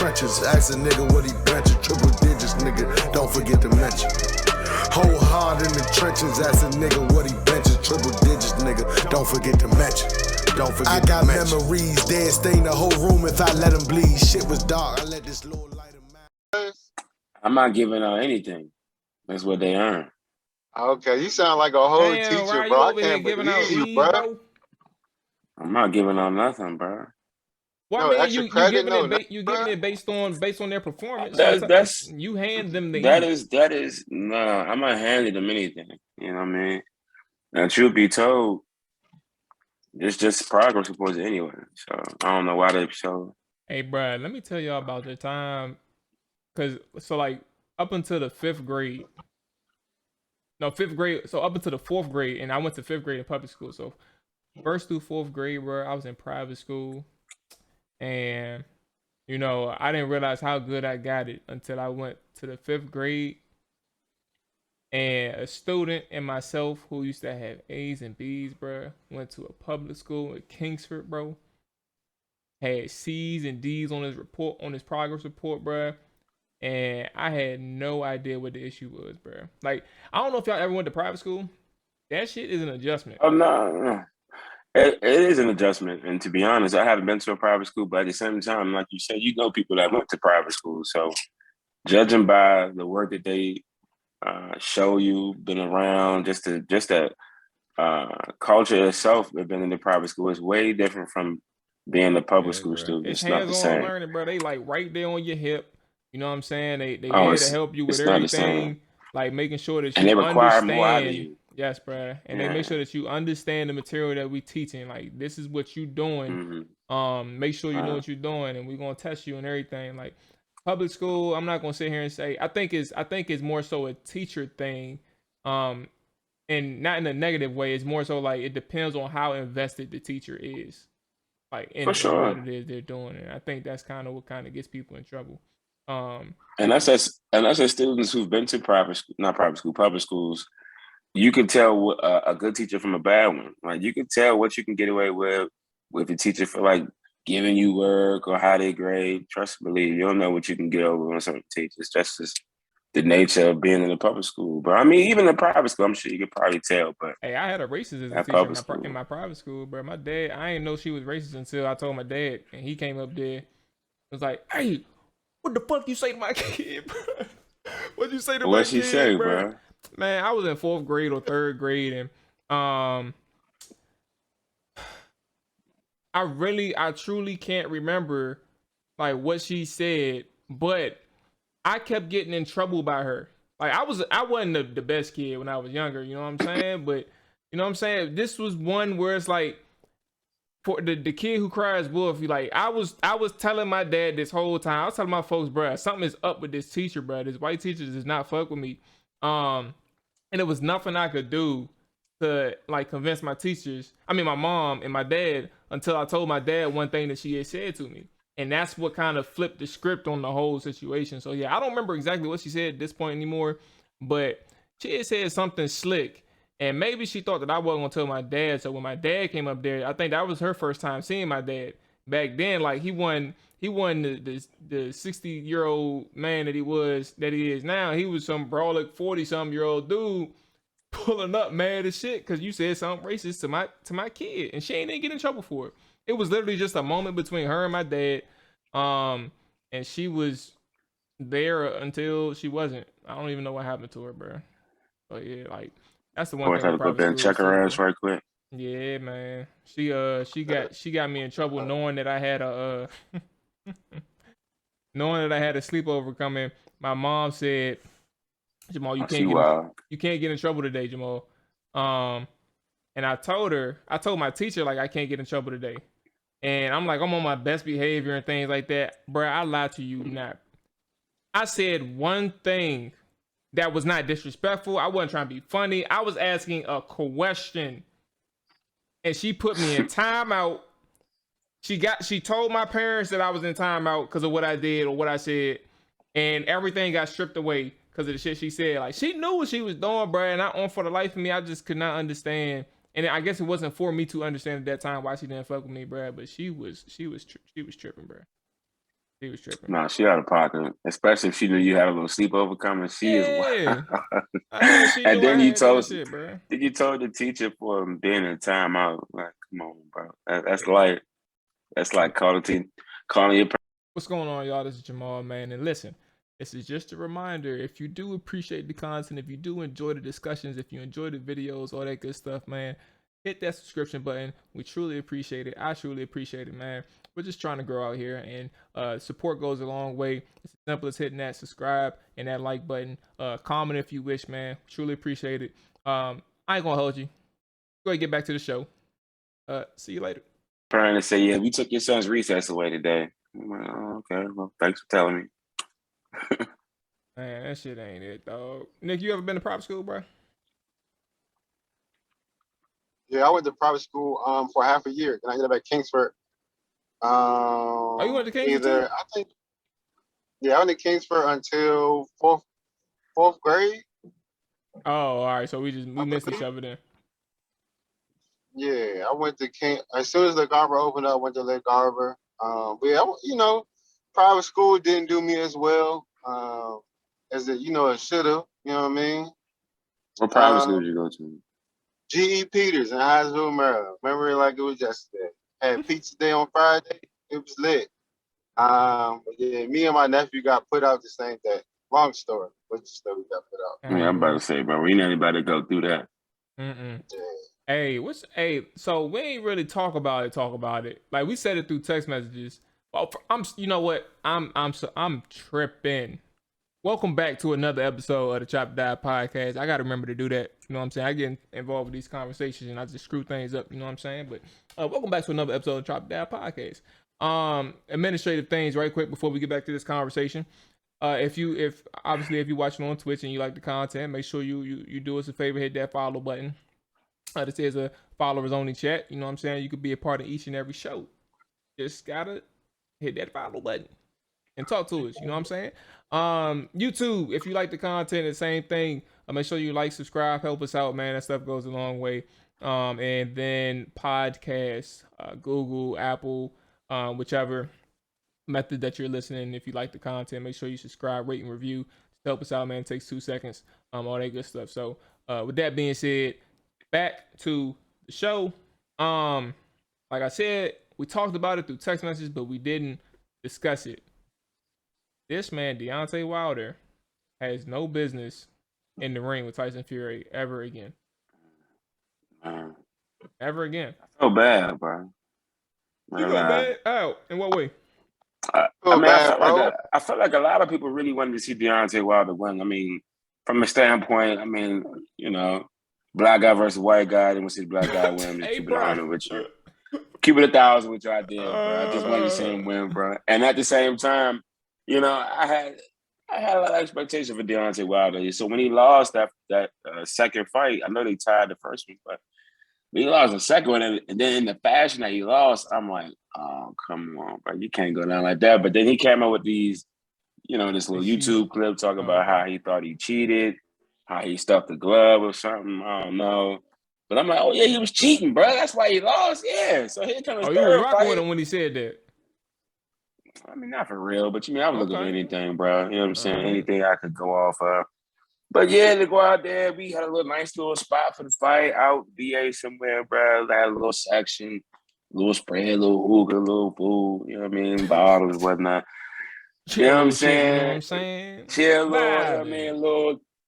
trenches. Ask a nigga what he benching. Triple digits, nigga, don't forget to mention. Whole hard in the trenches. Ask a nigga what he benching. Triple digits, nigga, don't forget to mention. Don't forget I got memories, dead stain the whole room if I let him bleed. Shit was dark, I let this little light of I'm not giving out anything. That's what they earn. Okay, you sound like a whole teacher, bro. I can't believe you, bro. I'm not giving out nothing, bro. Well, No, I mean, you giving no, it based on their performance. That's you hand them the that is nah. I'm not handing them anything. You know what I mean? Now, truth be told, it's just progress reports anyway. So I don't know why they show. Hey, bro, let me tell y'all about the time, like up until the 5th grade. No, 5th grade. So up until the 4th grade, and I went to 5th grade in public school. So 1st through 4th grade, bro, I was in private school, and you know, I didn't realize how good I got it until I went to the 5th grade. And a student and myself who used to have A's and B's, bro, went to a public school in Kingsford, bro. Had C's and D's on his progress report, bro. And I had no idea what the issue was, bro. Like, I don't know if y'all ever went to private school. That shit is an adjustment. Oh no. It is an adjustment, and to be honest, I haven't been to a private school, but at the same time, like you said, you know people that went to private school. So judging by the work that they show you, been around, just that culture itself, been in the private school is way different from being a public school student. It's not the same. Learning, bro. They like right there on your hip. You know what I'm saying? They there to help you with everything, like making sure that you and they require understand. more out of you. Yes, bro. And they make sure that you understand the material that we teaching. Like, this is what you doing. Mm-hmm. Make sure you know what you're doing, and we're gonna test you and everything. Like, public school, I'm not gonna sit here and say I think it's more so a teacher thing, and not in a negative way. It's more so like it depends on how invested the teacher is, like in what it is they're doing. And I think that's kind of what kind of gets people in trouble. And that's as students who've been to public schools. You can tell a good teacher from a bad one. Like, you can tell what you can get away with a teacher for like giving you work or how they grade. Trust and believe, you don't know what you can get over on some teachers. That's just the nature of being in a public school. But I mean, even in private school, I'm sure you could probably tell. But hey, I had a racist as a teacher in my private school, bro. My dad, I didn't know she was racist until I told my dad, and he came up there. Was like, "Hey, what the fuck you say to my kid, bro? What'd you say to my kid, she say, bro? Man, I was in 4th grade or 3rd grade, and I truly can't remember like what she said, but I kept getting in trouble by her. Like, I wasn't the best kid when I was younger, you know what I'm saying? But you know what I'm saying? This was one where it's like, for the kid who cries wolf, like I was telling my dad this whole time. I was telling my folks, bro, something is up with this teacher, bro. This white teacher does not fuck with me. And it was nothing I could do to like convince my mom and my dad, until I told my dad one thing that she had said to me. And that's what kind of flipped the script on the whole situation. So yeah, I don't remember exactly what she said at this point anymore, but she had said something slick. And maybe she thought that I wasn't gonna tell my dad. So when my dad came up there, I think that was her first time seeing my dad. Back then, like he wasn't the 60-year-old man that he is now. He was some brolic 40-some-year-old dude pulling up mad as shit because you said something racist to my kid, and she ain't even get in trouble for it. It was literally just a moment between her and my dad, and she was there until she wasn't. I don't even know what happened to her, bro. But yeah, like that's the one thing. I had to go there and check her ass right quick. Yeah, man. She got me in trouble knowing that I had a sleepover coming. My mom said, Jamal, you can't get in trouble today, Jamal. And I told my teacher, like, I can't get in trouble today. And I'm like, I'm on my best behavior and things like that. Bruh, I lied to you not. I said one thing that was not disrespectful. I wasn't trying to be funny. I was asking a question. And she put me in timeout. She told my parents that I was in timeout because of what I did or what I said. And everything got stripped away because of the shit she said. Like, she knew what she was doing, bro. And on for the life of me, I just could not understand. And I guess it wasn't for me to understand at that time why she didn't fuck with me, bro. But she was tripping, bro. She was tripping. No, she out of pocket, especially if she knew you had a little sleepover coming. She is wild. I know she And knew then I you had that told, shit, bro. then you told the teacher for being in timeout. Like, come on, bro. That's like calling your. What's going on, y'all? This is Jamal, man. And listen, this is just a reminder. If you do appreciate the content, if you do enjoy the discussions, if you enjoy the videos, all that good stuff, man, hit that subscription button. We truly appreciate it. I truly appreciate it, man. We're just trying to grow out here, and support goes a long way. It's as simple as hitting that subscribe and that like button. Comment if you wish, man. Truly appreciate it. I ain't gonna hold you. Go ahead and get back to the show. See you later. Trying to say, yeah, we took your son's recess away today. I'm like, oh, okay. Well, thanks for telling me. Man, that shit ain't it, dog. Nick, you ever been to private school, bro? Yeah, I went to private school for half a year. Then I ended up at Kingsford. Oh, you went to Kingsford too? I think, yeah, I went to Kingsford until fourth grade. Oh, all right. So we missed each other then. Yeah, I went to King as soon as the Garber opened up. I went to Lake Garber. But yeah, private school didn't do me as well as it should have. You know what I mean? What private school did you go to? G.E. Peters in Hinesville, Maryland. Remember it like it was yesterday. Had pizza day on Friday. It was lit. But yeah, me and my nephew got put out the same day. Long story, but the story got put out. Yeah, I'm about to say, bro, we ain't anybody go through that. Yeah. So we ain't really talk about it. Like we said it through text messages. Well, you know what? I'm tripping. Welcome back to another episode of the Chop Die Podcast. I gotta remember to do that. You know what I'm saying? I get involved with these conversations and I just screw things up. You know what I'm saying? But welcome back to another episode of Chop Die Podcast. Administrative things, right quick before we get back to this conversation. If you're watching on Twitch and you like the content, make sure you do us a favor, hit that follow button. This is a followers only chat. You know what I'm saying? You could be a part of each and every show. Just gotta hit that follow button and talk to us. You know what I'm saying? YouTube, if you like the content, the same thing. Make sure you like, subscribe, help us out, man. That stuff goes a long way. And then podcasts, Google, Apple, whichever method that you're listening. If you like the content, make sure you subscribe, rate, and review. Help us out, man. It takes 2 seconds. All that good stuff. So with that being said, back to the show. Like I said, we talked about it through text messages, but we didn't discuss it. This man, Deontay Wilder, has no business in the ring with Tyson Fury ever again. Ever again. I feel bad, bro. You feel bad? How? In what way? I felt like a lot of people really wanted to see Deontay Wilder win. I mean, from a standpoint, black guy versus white guy, then we see the black guy win. Hey, keep it 100 with you. Keep it 1,000 with you, I did, bro. I just wanted to see him win, bro. And at the same time, I had a lot of expectation for Deontay Wilder. So when he lost that second fight, I know they tied the first one, but he lost the second one, and then in the fashion that he lost, I'm like, oh, come on, bro. You can't go down like that. But then he came out with these, this little YouTube clip talking about how he thought he cheated, how he stuffed the glove or something. I don't know. But I'm like, oh, yeah, he was cheating, bro. That's why he lost. Yeah. So here comes his you was third rocking fight. with him when he said that. I mean, not for real, but I was looking for anything, bro. You know what I'm saying? Right. Anything I could go off of. But yeah, to go out there, we had a nice little spot for the fight out VA somewhere, bro. Had a little section, little spread, a little hookah, a little food, you know what I mean? Bottles, whatnot. You know what I'm saying? Chill,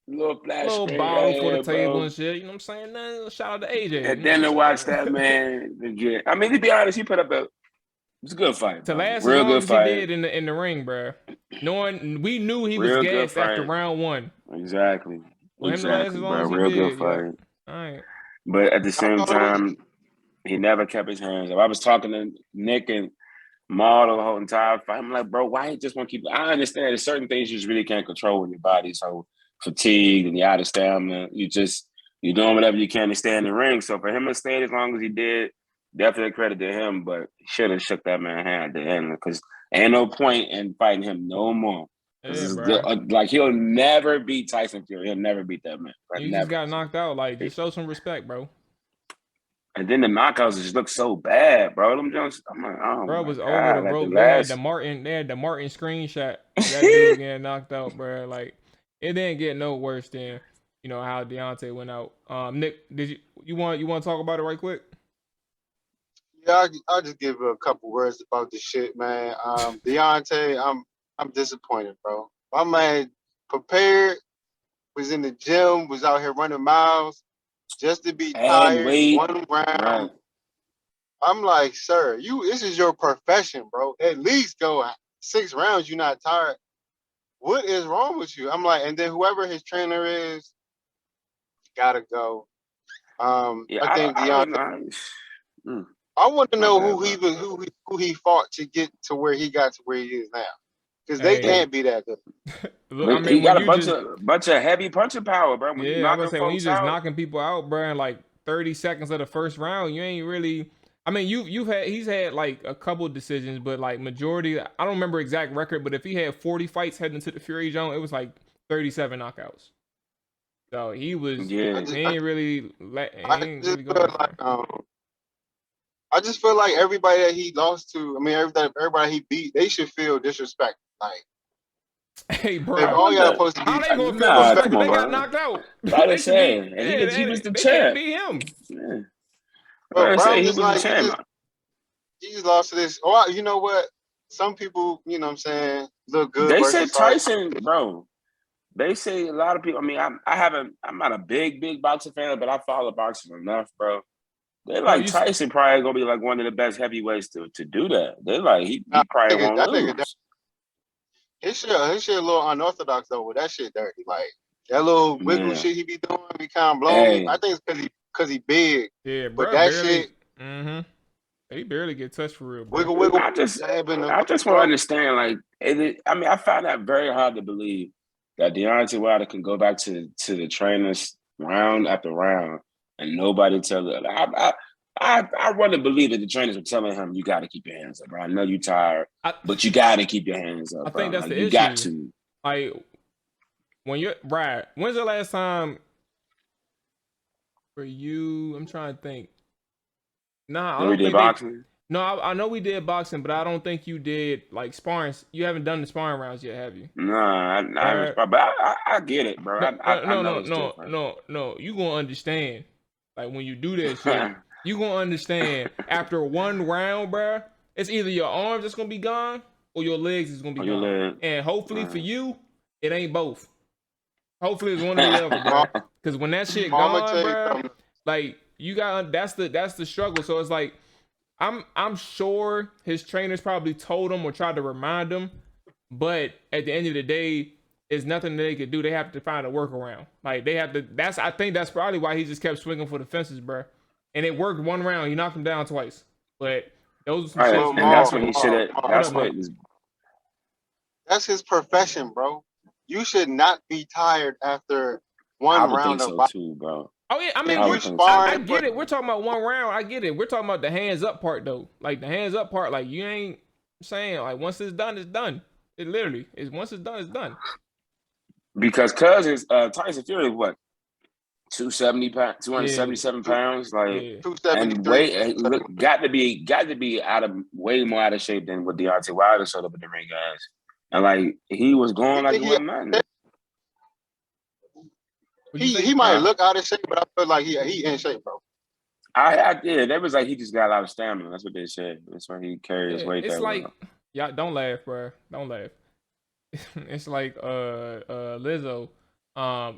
little flash little screen bottle right for the here, table bro. and shit. You know what I'm saying? Shout out to AJ. And then to watch that, man. I mean, to be honest, he put up it was a good fight. To last real as long good as fight. he did in the ring, bro. We knew he was gassed after round one. Exactly. For him to last as long as he real did. good fight. Yeah. All right. But at the same time, he never kept his hands up. I was talking to Nick and Mual the whole entire fight. I'm like, bro, why you just want to keep? I understand there's certain things you just really can't control in your body. So fatigue and you're out of stamina. You're doing whatever you can to stay in the ring. So for him to stay as long as he did, definitely credit to him. But he should have shook that man's hand at the end because ain't no point in fighting him no more. Yeah, he'll never beat Tyson Fury. He'll never beat that man. You just got knocked out. Like, just show some respect, bro. And then the knockouts just look so bad, bro. Them Jones, I'm like, oh Bro my was over the god, like the rope. They had the last. Martin screenshot of that dude getting knocked out, bro. Like it didn't get no worse than how Deontay went out. Nick, did you want to talk about it right quick? Yeah, I'll just give a couple words about this shit, man. Deontay, I'm disappointed, bro. My man prepared, was in the gym, was out here running miles just to be And tired wait, one round. right. I'm like, sir, this is your profession, bro. At least go 6 rounds, you're not tired. What is wrong with you? I'm like, and then whoever his trainer is, gotta go. Yeah, I think I don't Deontay. know. I want to My know bad, who bro. who he fought to get to where he got to where he is now, because they Hey, can't be that good. look, I But he mean, when got a you just bunch of heavy punching power, bro. When you yeah, I'm gonna knocking say when you folks just out, knocking people out, bro, in like 30 seconds of the first round, you ain't really. I mean, he's had like a couple decisions, but like majority, I don't remember exact record, but if he had 40 fights heading into the Fury zone, it was like 37 knockouts. So he was, I yeah. just, he I, ain't really, he I ain't just really feel going like for. I just feel like everybody that he lost to, I mean, everybody he beat, they should feel disrespected. Like, Hey, if Bro, bro, all what y'all the? supposed to how be they gonna feel Nah, disrespected? come on, They got bro. knocked out. Like I They should be, said, and yeah, he was the they can't champ. beat him. Yeah. Like I bro, said, I'm he just was the like, champ. he just lost to this. Oh, you know what? Some people, you know what I'm saying, look good They said versus like, Tyson, bro. They say a lot of people. I mean, I'm not a big boxing fan, but I follow boxing enough, bro. They No, like Tyson probably gonna be like one of the best heavyweights to do that. They like he probably won't that nigga, lose. his shit a little unorthodox though. But that shit dirty. Like that little wiggle Yeah. shit he be doing, be kind of blowing me. I Hey, think it's because he big. yeah, But bro, that barely. shit, He barely get touched for real, bro. wiggle, I just jabbing the I just want to bro. understand. Like, I mean, I find that very hard to believe that Deontay Wilder can go back to the trainers round after round and nobody tell it. I want to believe that the trainers were telling him, "You got to keep your hands up, bro. I know you're tired, I but you got to keep your hands I up, think bro. that's Like the you got issue. to." Like when you're right. When's the last time for you? I'm trying to think. Nah, I When we don't did think they. boxing, No, I know we did boxing, but I don't think you did like sparring. You haven't done the sparring rounds yet, have you? nah, I haven't. Bruh. But I get it, bro. No, I no, know no, it's no, different. no, no. You gonna understand. Like when you do that shit, you gonna understand. After one round, bruh, it's either your arms that's gonna be gone or your legs is gonna be On your gone. leg. And hopefully for Right. you, it ain't both. Hopefully it's one or the other, bruh. Because when that shit I'm gonna gone, tell you bruh, something. like you got that's the struggle. So it's like I'm sure his trainers probably told him or tried to remind him, but at the end of the day, there's nothing that they could do. They have to find a workaround. Like they have to. I think that's probably why he just kept swinging for the fences, bro. And it worked one round. He knocked him down twice. But those are some Right, shits Well, where and you. that's Maul, what he should Maul, have. What Maul, up, That's Maul. what Nick? is. That's his profession, bro. You should not be tired after I one would think round of so boxing. too, bro. Oh yeah, I If mean, I you would think I sparring so. for get it. We're talking about one round. I get it. We're talking about the hands up part though. Like the hands up part. Like you ain't saying like once it's done, it's done. It literally is. Once it's done, it's done. Because Cousins, Tyson Fury, what 270 pounds, Yeah, 277 pounds, like, yeah. and 273. look, got to be out of way more out of shape than what Deontay Wilder showed up in the ring, guys. And like he was You going like it think wasn't nothing. Would you he say? might Huh? look out of shape, but I feel like he in shape, bro. I did. That was like he just got a lot of stamina. That's what they said. That's why he carried his Yeah, weight it's that like well. y'all don't laugh, bro. Don't laugh. It's like Lizzo.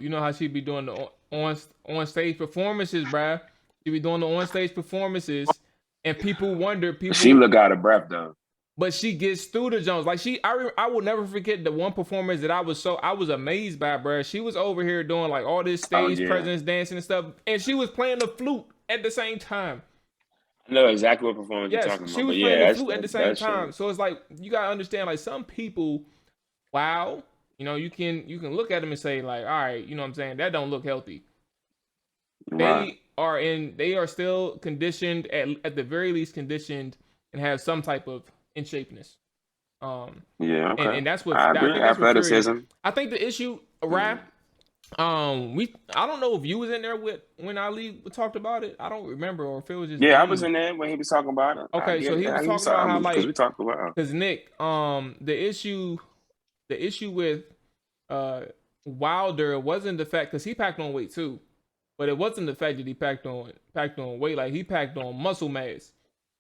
You know how she be doing the on stage performances, bruh. She be doing the on stage performances, and people wonder, She look out of breath though. but she gets through the Jones. Like I will never forget the one performance that I was amazed by, bruh. She was over here doing like all this Oh stage yeah, presence, dancing and stuff, and she was playing the flute at the same time. I know exactly what performance you're Yes, talking she about. was But playing yeah, the that's flute at the same that shit. time. So it's like you gotta understand, like some people, wow, you can look at them and say like, all right, you know what I'm saying, that don't look healthy. Right. They are still conditioned at the very least conditioned and have some type of in shapeness. Um, Yeah. Okay. and that's what I I agree. think that's what Fury. Athleticism. I think the issue, Yeah. Rap, I don't know if you was in there when Ali talked about it. I don't remember, or if it was just Yeah, I me. was in there when he was talking about it. I Okay, get so it. he was He talking about saw how because we like, talked about it. cause Nick, the issue with uh Wilder wasn't the fact, because he packed on weight too, but it wasn't the fact that he packed on weight. Like, he packed on muscle mass,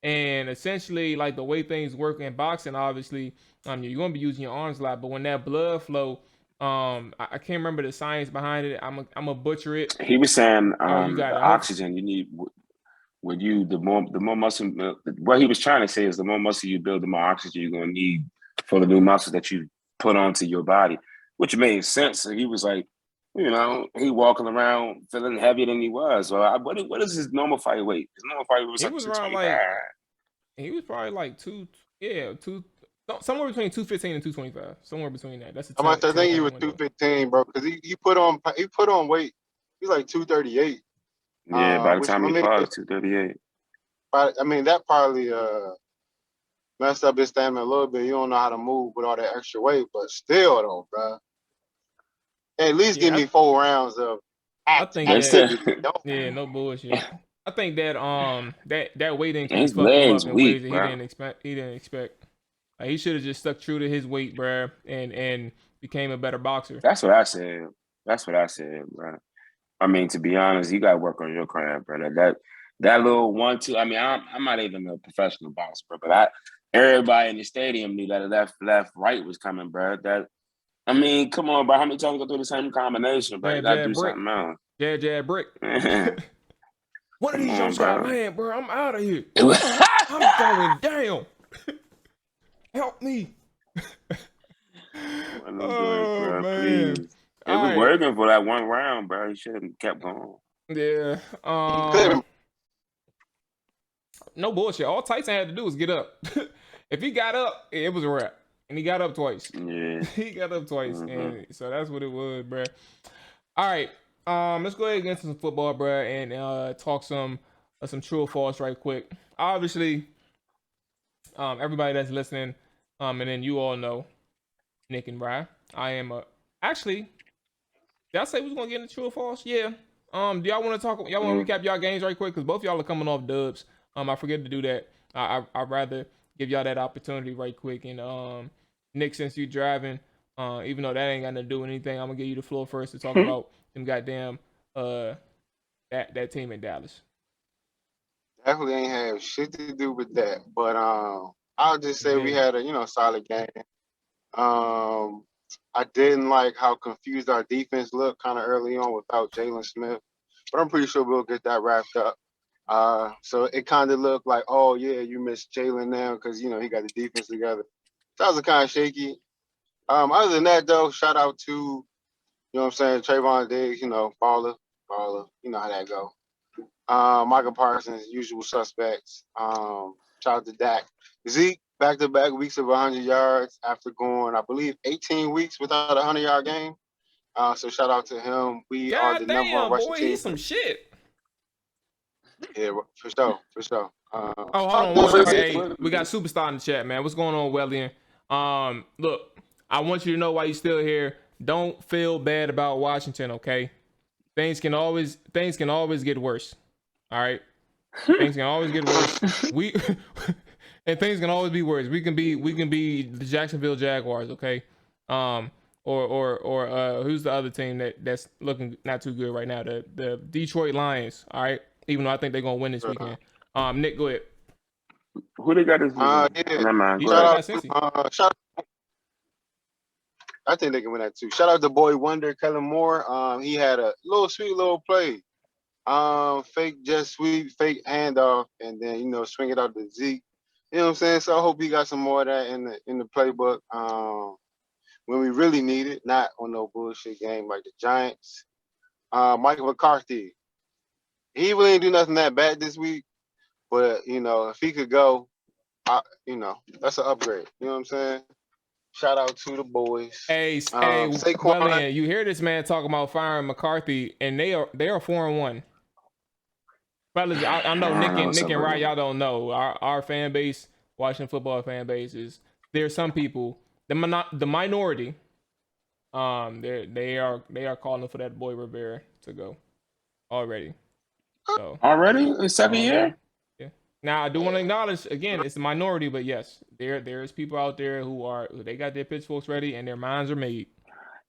and essentially, like, the way things work in boxing, obviously, you're gonna be using your arms a lot, but when that blood flow, I can't remember the science behind it. I'm a butcher it. He was saying Oh, you got the it. oxygen you need when you the more muscle. What he was trying to say is the more muscle you build, the more oxygen you're gonna need for the new muscle that you put onto your body, which made sense. So he was like, he walking around feeling heavier than he was. Well, what is his normal fight weight? His normal fight weight was He like was around 225. like, he was probably like somewhere between 215 and 225, somewhere between that. That's a I 10 think he was pound window. 215, bro, because he put on weight. He's like 238. Yeah, by the Which time I he mean, fought, it was 238. that probably messed up his stamina a little bit. You don't know how to move with all that extra weight, but still though, bro. At least give Yeah, me 4 rounds of I think They that. said activity. Don't Yeah, no bullshit. I think that that weight increase his fucked him up legs in ways weak, that bro. he didn't expect. Like, he should have just stuck true to his weight, bruh, and became a better boxer. That's what I said. That's what I said, bro. I mean, to be honest, you got to work on your craft, brother. That little 1-2. I mean, I'm not even a professional boxer, bro, but everybody in the stadium knew that left, right was coming, bro. I mean, come on, bro. How many times you go through the same combination, bro? You Jab, got to jab, do brick. something else. Jab, jab, brick. One of Come these on, jumps gotta bro. land, bro. I'm out of here. I'm going down. Help me. One of them joints, Oh, bro. man. Please. It All was right. working for that one round, bro. He should have kept going. Yeah. could No bullshit. All Tyson had to do was get up. If he got up, it was a wrap. And he got up twice. Yeah. He got up twice. Mm-hmm. And so that's what it was, bro. All right. Let's go ahead and get into some football, bro, and talk some true or false right quick. Obviously, everybody that's listening, and then you all know Nick and Rye. I am actually, did I say we was gonna get into true or false? Yeah. Do y'all want to talk? Y'all want to recap y'all games right quick? Because both y'all are coming off dubs. I forget to do that. I'd rather give y'all that opportunity right quick. And Nick, since you driving, even though that ain't got nothing to do with anything, I'm gonna give you the floor first to talk about them goddamn that team in Dallas. definitely ain't have shit to do with that. But I'll just say we Yeah. had a solid game. I didn't like how confused our defense looked kind of early on without Jalen Smith, but I'm pretty sure we'll get that wrapped up. So it kind of looked like, oh yeah, you missed Jalen now because he got the defense together. That was kind of shaky. Other than that though, shout out to what I'm saying, Trayvon Diggs, baller, you know how that go. Michael Parsons, usual suspects. Shout out to Dak. Zeke, back-to-back weeks of 100 yards after going, I believe, 18 weeks without a 100-yard game. So shout out to him. We are God the number one damn, rushing boy, team. he's some shit. Yeah, for sure. Oh, hold on one second. Hey, we got Superstar in the chat, man. What's going on, Wellian? Look, I want you to know why you're still here. Don't feel bad about Washington, okay? Things can always get worse. All right? Things can always get worse. And things can always be worse. We can be the Jacksonville Jaguars, okay? Or who's the other team that's looking not too good right now? The Detroit Lions, all right? Even though I think they're gonna win this weekend. Nick, go ahead. Who they got this weekend? Yeah. Never mind. Go Detroit ahead. got Cincy. I think they can win that too. Shout out to boy Wonder, Kellen Moore. He had a sweet little play. Fake jet sweep, fake handoff, and then swing it out to Zeke. You know what I'm saying? So I hope he got some more of that in the playbook. When we really need it, not on no bullshit game like the Giants. Michael McCarthy, he really didn't do nothing that bad this week, but if he could go, that's an upgrade. You know what I'm saying? Shout out to the boys. Hey, Saquon. Wellian, you hear this man talking about firing McCarthy, and they are 4-1. Fellas, I know Nick and Ryan, y'all don't know. Our fan base, Washington football fan base, is there's some people, the minority, They are calling for that boy Rivera to go already. So Already in second already, year. yeah. Now I do want to acknowledge again, it's a minority, but yes, there is people out there who they got their pitchforks ready and their minds are made.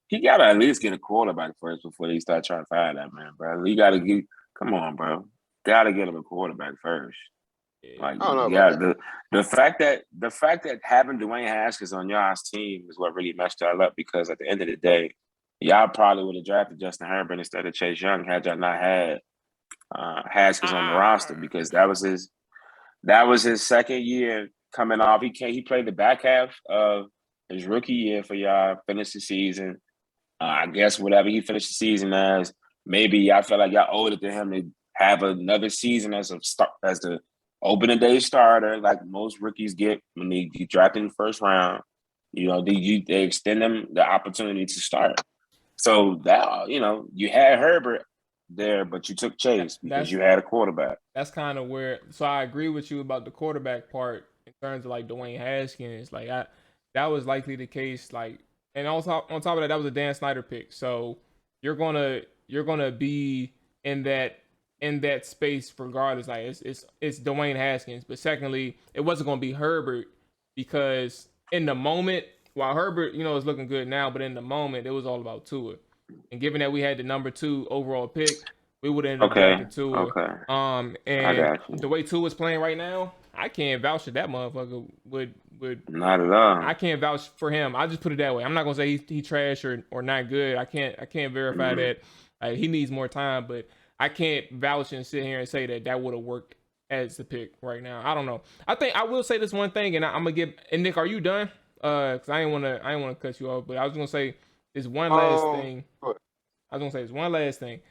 He gotta at least get a quarterback first before they start trying to fire that man, bro. He gotta get. Come on, bro. Gotta get him a quarterback first. Yeah. Like, I don't know about yeah, that. the fact that having Dwayne Haskins on y'all's team is what really messed y'all up, because at the end of the day, y'all probably would have drafted Justin Herbert instead of Chase Young had y'all not had Haskins on the roster, Ah, because that was his second year coming off. He played the back half of his rookie year for y'all, finished the season. I guess whatever he finished the season as, maybe y'all felt like y'all owed it to him to have another season as the opening day starter, like most rookies get when they get drafted in the first round. They extend them the opportunity to start. So that you had Herbert there, but you took Chase because that's you had a quarterback. that's kind of where. So I agree with you about the quarterback part in terms of like Dwayne Haskins. Like that was likely the case. Like, and on top of that, that was a Dan Snyder pick. So you're gonna be in that space regardless. Like it's Dwayne Haskins. But secondly, it wasn't gonna be Herbert because in the moment, while Herbert is looking good now, but in the moment it was all about Tua. And given that we had the number 2 overall pick, we would end up Okay, drafting Tua. okay, I And got you. the way Tua is playing right now, I can't vouch for that motherfucker. Would Not at all. I can't vouch for him. I just put it that way. I'm not gonna say he trash or not good. I can't verify Mhm. that. He needs more time, but I can't vouch and sit here and say that would have worked as the pick right now. I don't know. I think I will say this one thing, and I'm gonna give. And Nick, are you done? Cause I ain't wanna cut you off, but I was gonna say this one last thing. But I was gonna say this one last thing.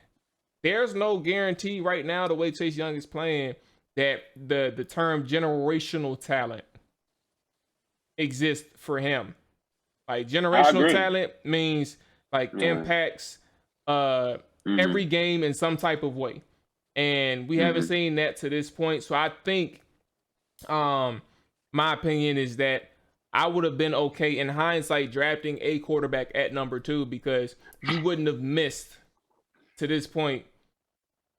There's no guarantee right now the way Chase Young is playing that the term generational talent exists for him. Like I generational agree. talent means like Yeah. impacts every Hmm. game in some type of way. And we haven't Hmm. seen that to this point. So I think my opinion is that I would have been okay in hindsight drafting a quarterback at number 2 because you wouldn't have missed to this point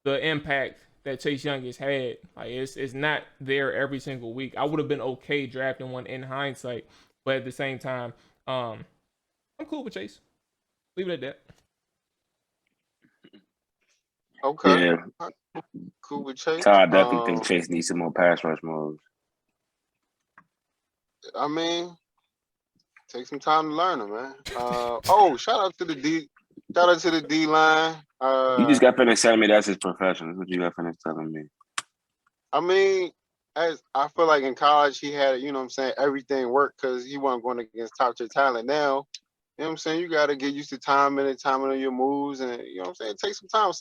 the impact that Chase Young has had. Like it's not there every single week. I would have been okay drafting one in hindsight, but at the same time, I'm cool with Chase. Leave it at that. okay, Yeah. cool with So Chase. I definitely think Chase needs some more pass rush moves. I mean, take some time to learn them, man. Oh, shout out to the D line. You just got finished telling me that's his profession. That's what you got finished telling me. I mean, as I feel like in college he had, what I'm saying, everything worked because he wasn't going against top tier talent. Now, what I'm saying, you got to get used to timing on your moves, and what I'm saying, take some time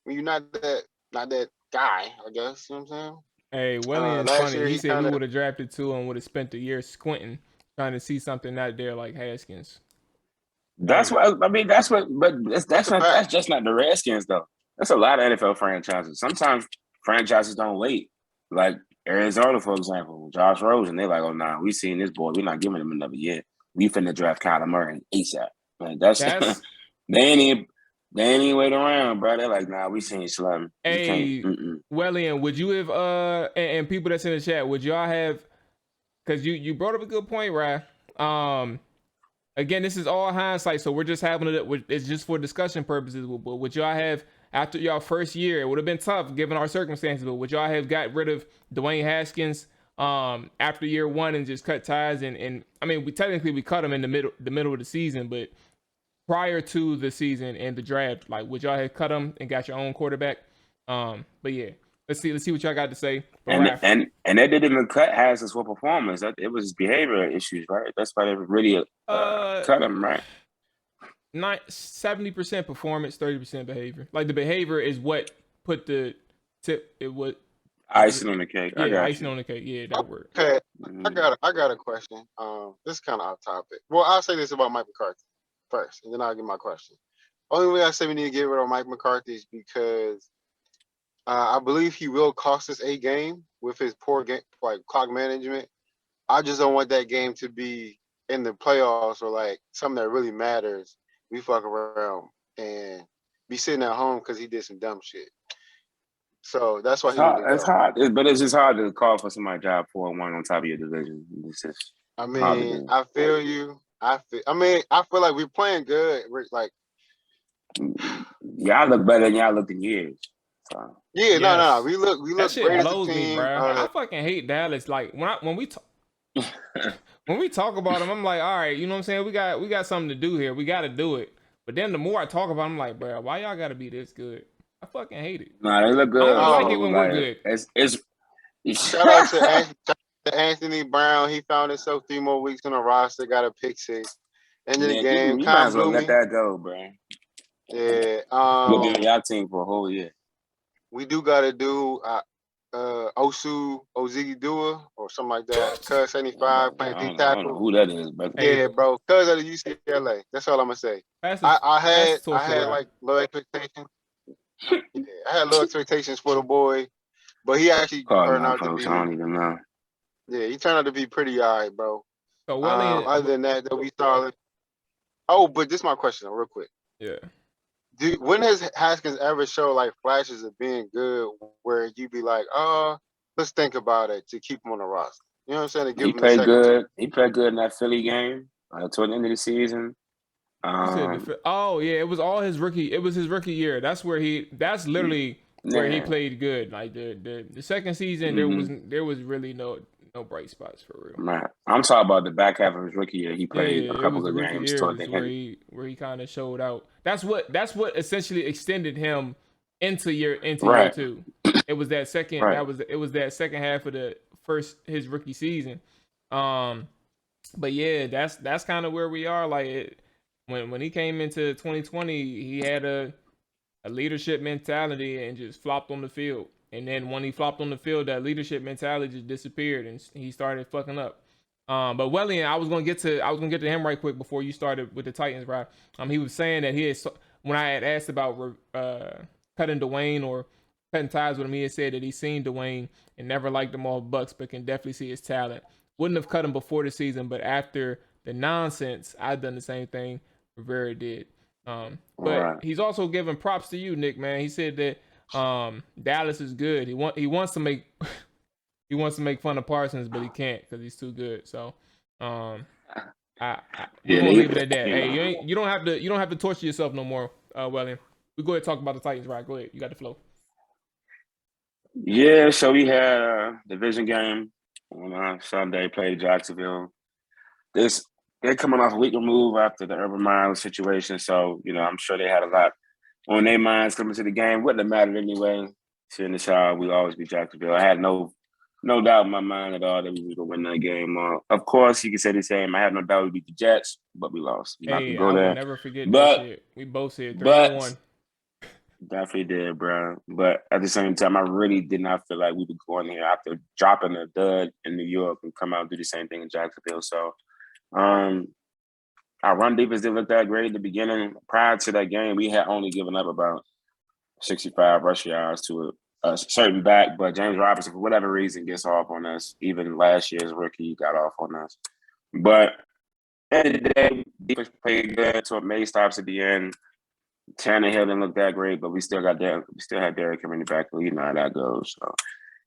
when you're not that guy, I guess. You know what I'm saying? Hey, William's Last funny. year He he said we kind of would have drafted 2 and would have spent the year squinting, trying to see something not there like Haskins. That's Hey, what I mean. That's what, but that's that's a not. fact. That's just not the Redskins, though. That's a lot of NFL franchises. Sometimes franchises don't wait. Like Arizona, for example, Josh Rosen. They're like, "Oh, nah, we seen this boy. We're not giving him another year. We finna draft Kyler Murray ASAP." Like that's that's they ain't even they ain't even wait around, bro. They're like, "Nah, we seen Slim. We can't." a William. Would you have and people that's in the chat, would y'all have? Because you brought up a good point, right? Again, this is all hindsight, so we're just having it. It's just for discussion purposes. But would y'all have after y'all first year? It would have been tough given our circumstances. But would y'all have got rid of Dwayne Haskins after year 1 and just cut ties? And I mean, we cut him in the middle of the season, but prior to the season and the draft, like would y'all have cut him and got your own quarterback? But yeah, let's see what y'all got to say. But And Raph, and and they didn't even cut Haskins for performance. It was behavioral issues, right? That's why they really uh, cut him, right? 70% performance, 30% behavior. Like the behavior is what put the tip. It was Icing on the cake. I yeah, got icing you. on the cake. Yeah, that word. Okay, Mhm. I got a question. This is kind of off topic. Well, I'll say this about Mike McCarthy first, and then I'll get my question. Only way I say we need to get rid of Mike McCarthy is because I believe he will cost us a game with his poor game, like clock management. I just don't want that game to be in the playoffs or like something that really matters, we fuck around and be sitting at home because he did some dumb shit. So that's why It's he need hard. to It's go. hard, but it's just hard to call for somebody to job 4-1 on top of your division. It's just I hard to mean, do. I feel you. I feel like we're playing good. We're like, Y'all look better than y'all looked in years. So. yeah, no. Yes. We That look shit great as a blows me, team. bruh. I fucking hate Dallas. Like when we talk about them, I'm like, all right, you know what I'm saying? We got something to do here. We got to do it. But then the more I talk about, it, I'm like, bruh, why y'all got to be this good? I fucking hate it. Nah, they look I good. only like So it when we're like good. it's Shout out to Anthony Brown. He found himself 3 more weeks on the roster. Got a pick 6. End of the man, game. you might Kind as of well blew let me. that go, bro. Yeah. You'll be on y'all team for a whole year. We do gotta do Osu Ozigi Dua or something like that. Cuz 75 playing D I don't know tackle. who that is, but Hey, Yeah, bro. Cuz of the UCLA. That's all I'm gonna say. pass I the torch had around. like low expectations. Yeah, I had low expectations for the boy, but he actually call turned now, out to folks. I be don't even know. he turned out to be pretty alright, bro. So Welly, Other than that, we solid. Oh, but this is my question, real quick. yeah. When has Haskins ever show like flashes of being good where you be like, let's think about it to keep him on the roster? You know what I'm saying? To give He him the played second good. team. He played good in that Philly game toward the end of the season. You said oh yeah, it was all his rookie. It was his rookie year. That's where that's literally where he Yeah. played good. Like the second season, there was really no bright spots for real. Man, I'm talking about the back half of his rookie year. He Yeah, played a it was couple the of rookie games toward the years end. where he kind of showed out. That's what essentially extended him into year Right. 2. It was that second Right. it was that second half of his rookie season. But yeah, that's kind of where we are. Like when he came into 2020, he had a leadership mentality and just flopped on the field. And then when he flopped on the field, that leadership mentality just disappeared and he started fucking up. But Wellian, I was gonna get to him right quick before you started with the Titans, right? He was saying that when I had asked about cutting Dwayne or cutting ties with him, he had said that he's seen Dwayne and never liked him off Bucks, but can definitely see his talent. Wouldn't have cut him before the season, but after the nonsense, I've done the same thing Rivera did. But Right. he's also giving props to you, Nick. Man, he said that Dallas is good. He wants to make he wants to make fun of Parsons, but he can't because he's too good. So, we're gonna leave it at that. Hey, you don't have to torture yourself no more, Wellian. We go ahead and talk about the Titans, right? Go ahead, you got the flow. Yeah, so we had a division game on Sunday. Played Jacksonville. They're coming off a week removed after the Urban Meyer situation, so I'm sure they had a lot on their minds coming to the game. Wouldn't have mattered anyway. Seeing the child, we always beat Jacksonville. I had no doubt in my mind at all that we were gonna win that game. Of course, you can say the same. I had no doubt we beat the Jets, but we lost. We're not gonna go I there. will never forget that shit. We both said 3-1. Definitely did, bro. But at the same time, I really did not feel like we were going here after dropping a dud in New York and come out and do the same thing in Jacksonville. So, our run defense didn't look that great at the beginning. Prior to that game, we had only given up about 65 rush yards to a certain back, but James Robinson, for whatever reason, gets off on us. Even last year's rookie got off on us. But at the end of the day, defense played good until May stops at the end. Tannehill didn't look that great, but we still had Derrick Henry in the back. You know how that goes. So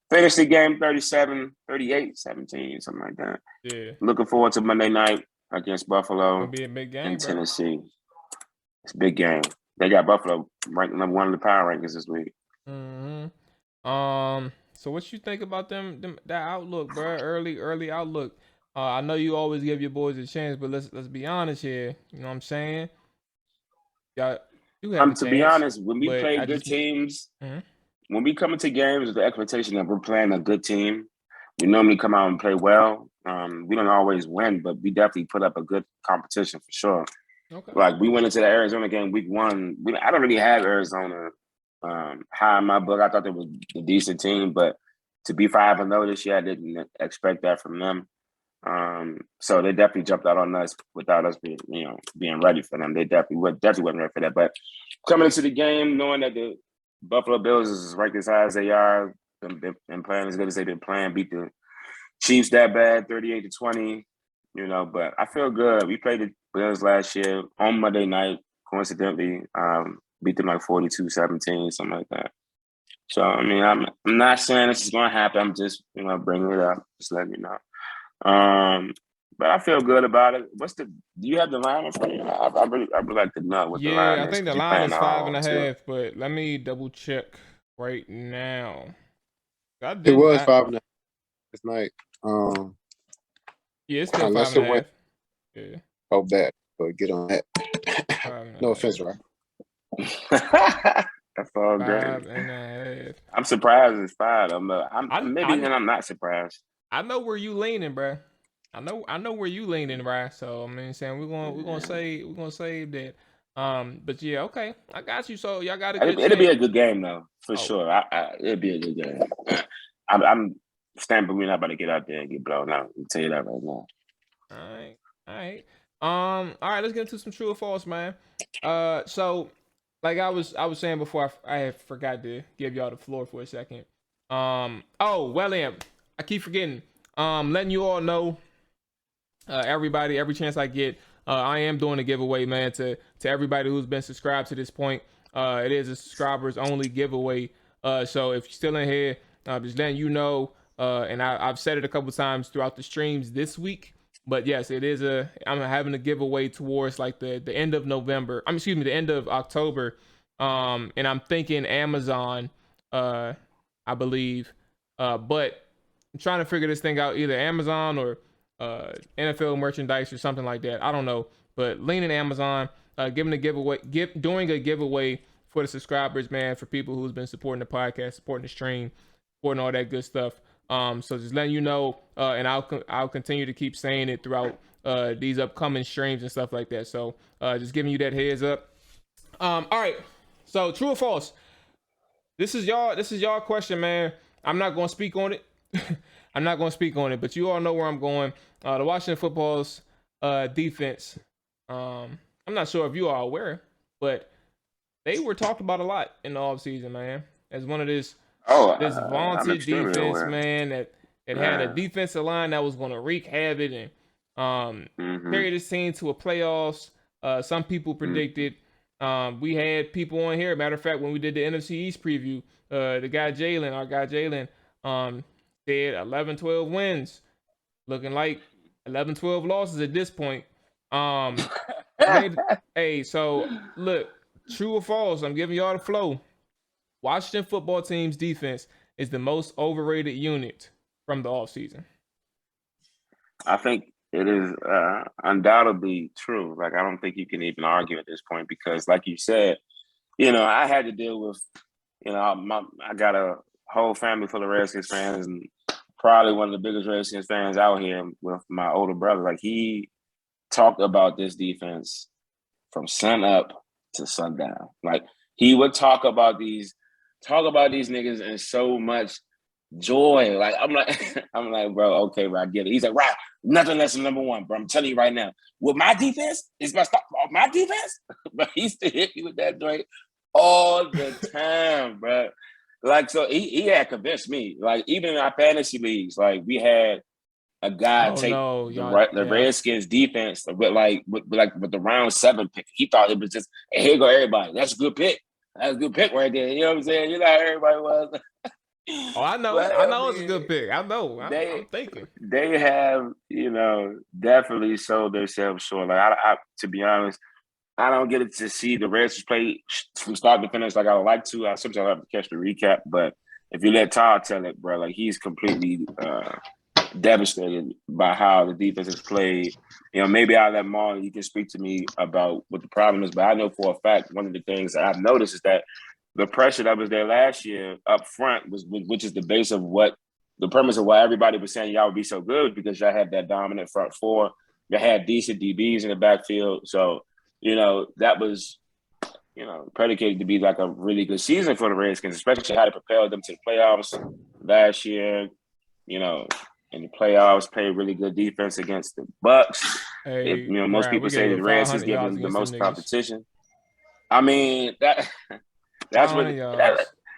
finished the game 37, 38, 17, something like that. Yeah. Looking forward to Monday night against Buffalo. It'll be a big game, in Tennessee. It's a big game. They got Buffalo ranked number 1 in the power rankings this week. Mm-hmm. So what you think about that outlook, bro? Early outlook. I know you always give your boys a chance, but let's be honest here. You know what I'm saying? Yeah. To be honest, when we play good teams, when we come into games with the expectation that we're playing a good team, we normally come out and play well. We don't always win, but we definitely put up a good competition for sure. Okay. Like we went into the Arizona game week 1. I don't really have Arizona high in my book. I thought they was a decent team, but to be 5-0 this year, I didn't expect that from them. So they definitely jumped out on us without us being ready for them. They definitely wasn't ready for that. But coming into the game, knowing that the Buffalo Bills is ranked as high as they are, and playing as good as they've been playing, beat the Chiefs that bad, 38-20. But I feel good. We played the Bills last year on Monday night, coincidentally. Beat them like 42-17, something like that. So, I mean, I'm not saying this is going to happen. I'm just, bringing it up, just letting you know. But I feel good about it. Do you have the line in front of you? I really like to know what the line Yeah, I is. think the 'Cause you line playing is at home, 5.5, but let me double check right now. I It didn't. was 5.5 this night. Yeah, it's still Unless it went 5.5. Yeah, bad, but get on that. 5.5. No offense, right? That's all great. 5.5. I'm surprised it's 5. I'm not surprised. I know where you leaning, bro. I know where you leaning, bro. So I mean, saying we're gonna save that. But yeah, okay, I got you. So y'all got a good It'll be chance. a good game though, for Oh. sure. It'll be a good game. I'm standing, we're not about to get out there and get blown out. I'll tell you that right now. All right. All right. Let's get into some true or false, man. So like I was saying before, I had forgot to give y'all the floor for a second. I keep forgetting. Letting you all know, everybody, every chance I get, I am doing a giveaway, man, to everybody who's been subscribed to this point. It is a subscribers only giveaway. So if you're still in here, just letting you know. And I've said it a couple times throughout the streams this week. But yes, I'm having a giveaway towards like the end of November. The end of October. And I'm thinking Amazon, I believe. But I'm trying to figure this thing out, either Amazon or NFL merchandise or something like that. I don't know. But leaning Amazon, doing a giveaway for the subscribers, man, for people who's been supporting the podcast, supporting the stream, supporting all that good stuff. So just letting you know, and I'll continue to keep saying it throughout these upcoming streams and stuff like that. So just giving you that heads up. All right. So true or false? This is y'all question, man. I'm not going to speak on it. I'm not going to speak on it, but you all know where I'm going. The Washington Football's defense. I'm not sure if you are aware, but they were talked about a lot in the offseason, man. As one of this vaunted defense, aware. Man, that had a defensive line that was going to wreak havoc and carry this team to a playoffs. Some people predicted. We had people on here. Matter of fact, when we did the NFC East preview, our guy Jalen, said 11-12 wins, looking like 11-12 losses at this point. Hey, so look, true or false? I'm giving y'all the flow. Washington football team's defense is the most overrated unit from the offseason. I think it is undoubtedly true. Like, I don't think you can even argue at this point because, like you said, I had to deal with, I got a whole family full of Redskins fans and probably one of the biggest Redskins fans out here with my older brother. Like, he talked about this defense from sun up to sundown. Like, he would talk about these niggas in so much joy. Like, I'm like, bro, okay, bro, I get it. He's like, right, nothing less than number one, bro. I'm telling you right now, with my defense, it's my stop my defense. But he used to hit me with that joint all the time, bro. Like, so he had convinced me. Like, even in our fantasy leagues, like, we had a guy the Redskins defense with the round 7 pick. He thought it was just, hey, here go everybody. That's a good pick. That's a good pick right there. You know what I'm saying? You know how everybody was. Oh, I know. But, I know it's a good pick. I know. I'm thinking. They have, definitely sold themselves short. Like, I to be honest, I don't get it to see the Redskins play from start to finish like I would like to. I sometimes have to catch the recap, but if you let Todd tell it, bro, like, he's completely devastated by how the defense is played. Maybe I'll let Mual, you can speak to me about what the problem is, but I know for a fact one of the things that I've noticed is that the pressure that was there last year up front which is the base of what the premise of why everybody was saying y'all would be so good, because y'all had that dominant front four. You had decent DBs in the backfield. So, that was, predicated to be like a really good season for the Redskins, especially how they propelled them to the playoffs last year. In the playoffs, played really good defense against the Bucks. Hey, most people say the Redskins give them the most competition. I mean, that's what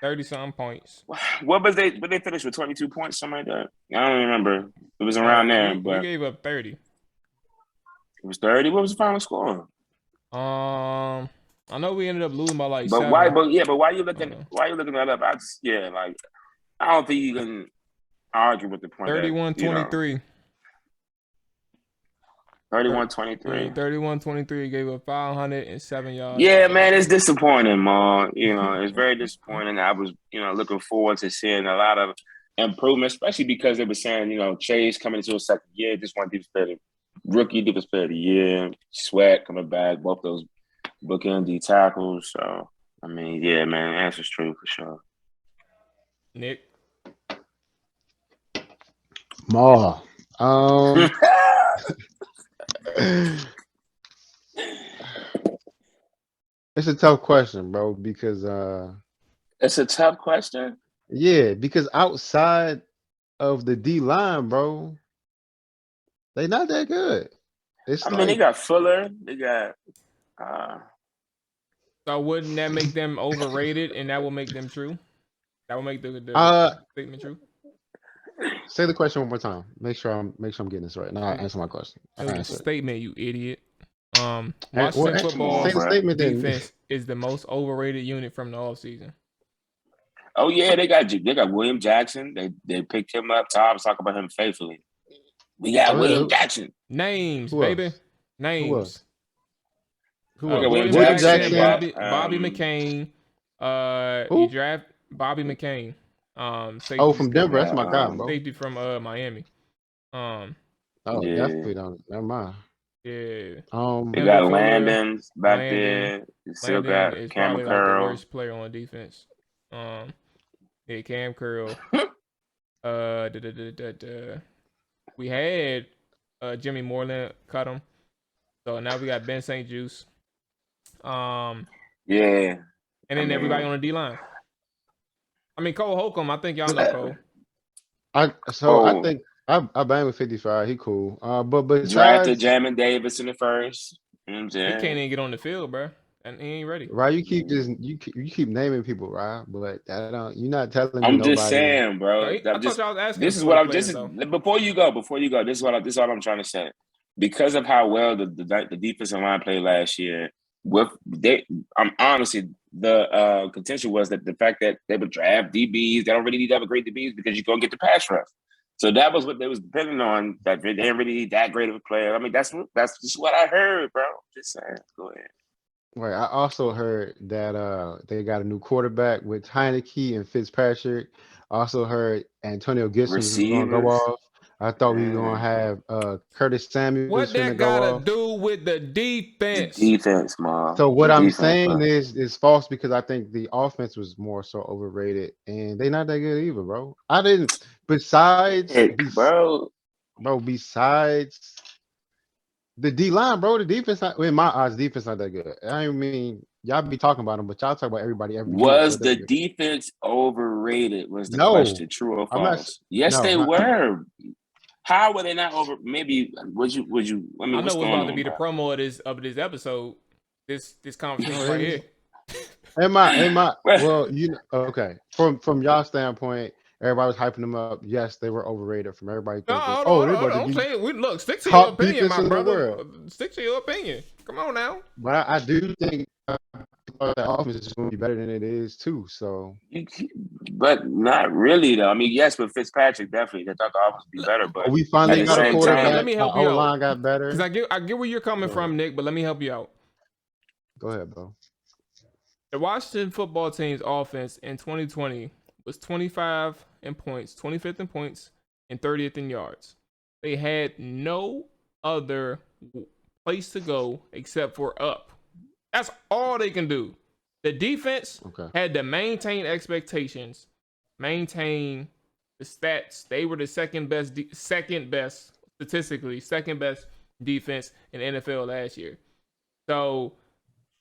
30-something points. What was they? But they finished with 22 points, something like that. I don't remember. It was around there. We gave up 30. It was 30. What was the final score? I know we ended up losing by like But 7. why? But yeah, but why you looking? know. Why you looking that up? Like I don't think you can argue with the point that 31-23. 31-23. 31-23 gave up 507 yards. Yeah, man, it's disappointing, Ma. It's very disappointing. I was, looking forward to seeing a lot of improvement, especially because they were saying, Chase coming into a second year, just one defense player, rookie defense player of the year, Sweat coming back, both those bookend D tackles. So, I mean, yeah, man, answer's true for sure. Nick. Ma. It's a tough question, bro, because it's a tough question. Yeah, because outside of the D line, bro, they not that good. It's they got Fuller, they got So wouldn't that make them overrated, and that will make them true? That will make the statement true. Say the question one more time. Make sure I'm getting this right. Now I'll answer my question. It was a statement, you idiot. Washington football defense is the most overrated unit from the offseason. Oh yeah, they got William Jackson. They picked him up. Tom's talk about him faithfully. We got William Jackson. Names, baby. Names. Who William Jackson, Bobby McCain. You draft Bobby McCain. Safety from Denver. That's my guy, bro. Safety from Miami. Definitely don't. Never mind. Yeah. They got Landon back there. You still got Cam Curl. Like the worst player on defense. Yeah, Cam Curl. We had Jimmy Moreland cut him. So now we got Ben St. Juice. Yeah. And then everybody on the D line. I mean, Cole Holcomb, I think y'all know Cole. I think I bang with 55. He cool. But besides, drafted Jamin Davis in the first. You know what I'm saying? He can't even get on the field, bro. And he ain't ready. Right, you keep naming people, right? But you're not telling me. I'm nobody. Just saying, bro. I thought y'all was asking. This is what I'm just before you go. This is what I'm trying to say. Because of how well the defensive line played last year, honestly the contention was that the fact that they would draft DBs, they don't really need to have a great DBs because you're gonna get the pass rush. So that was what they was depending on. That they didn't really need that great of a player. I mean, that's just what I heard, bro. Just saying. Go ahead. Right. I also heard that they got a new quarterback with Heineke and Fitzpatrick. Also heard Antonio Gibson was going to go off. I thought we were going to have Curtis Samuel. What that got to do with the defense? The defense, Mom. So what I'm saying is false because I think the offense was more so overrated, and they're not that good either, bro. Besides the D line, bro, the defense, in my eyes, defense not that good. I mean, y'all be talking about them, but y'all talk about everybody every Was the defense overrated? Was the question true or false? Yes, they were. How were they not over? Maybe would you? I mean, I know what's about to be the promo of this episode. This conversation right here. Am I? Well, okay. From y'all standpoint, everybody was hyping them up. Yes, they were overrated. From everybody thinking, don't say it. Look, stick to your opinion, my brother. Stick to your opinion. Come on now. But I do think that offense is going to be better than it is too. So, but not really though. I mean, yes, but Fitzpatrick definitely. They thought the offense would be better, but we finally got a quarterback. Let me help you out. Line got better. Because I get where you're coming from, Nick. But let me help you out. Go ahead, bro. The Washington football team's offense in 2020 was 25 in points, 25th in points, and 30th in yards. They had no other place to go except for up. That's all they can do. The defense had to maintain expectations, maintain the stats. They were the second best defense in the NFL last year. So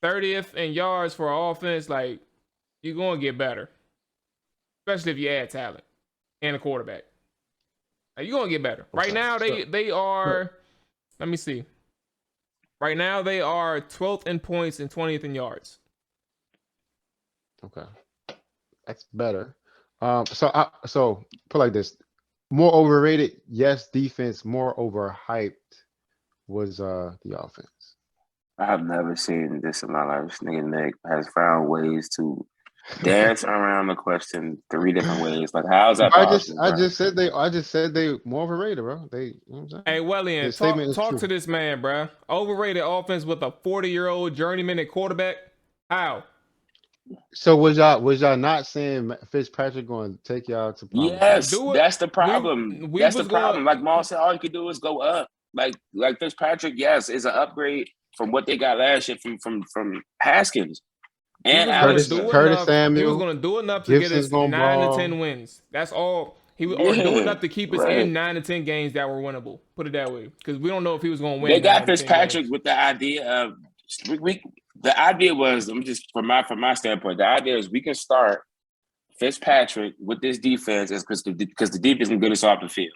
30th in yards for offense, like, you're going to get better. Especially if you add talent and a quarterback. Like, you're going to get better. Right now, they are, let me see. Right now, they are 12th in points and 20th in yards. Okay. That's better. So put like this. More overrated, yes. Defense, more overhyped. was the offense? I have never seen this in my life. This nigga Nick has found ways to dance around the question 3 different ways. Like, how's that possible, I bro? just said they more overrated, bro. They, you know what I'm saying? Hey, Wellian, His statement is talk true. to this man, bro. Overrated offense with a 40-year-old journeyman at quarterback. How? So was y'all not saying Fitzpatrick going to take y'all to promised land? Yes, Do it. that's the problem. We That's the was going. problem. Like Maul said, all you could do is go up. Like Fitzpatrick, yes, is an upgrade from what they got last year from Haskins He and was going to Alex do Smith. Curtis enough. He was Samuel, going to do enough to get Gibson's us gonna 9 to ball. 10 wins. That's all. Or do Yeah, enough to keep us right. in 9 to 10 games that were winnable. Put it that way, because we don't know if he was going to They win 9 got to 10 Fitzpatrick games. with the idea of the idea was, I'm just from my standpoint, the idea is we can start Fitzpatrick with this defense is because the defense can get us off the field.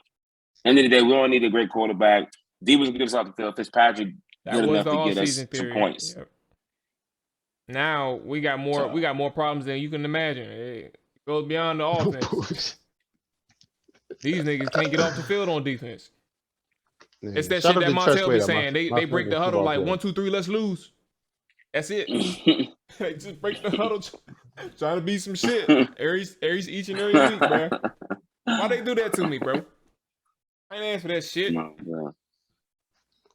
End of the day, we don't need a great quarterback. Defense can get us off the field. Fitzpatrick That good was enough the to get us offseason some theory. points. Yep. Now we got more. So, We got more problems than you can imagine. It goes beyond the offense. These niggas can't get off the field on defense. Yeah. It's that Shout shit out that to Trust Montel be Waiter, saying. They my break the favorite huddle football like player. 1, 2, 3, let's lose. That's it. They just break the huddle, trying to be some shit. Each and every week, bro. Why they do that to me, bro? I ain't asked for that shit. no,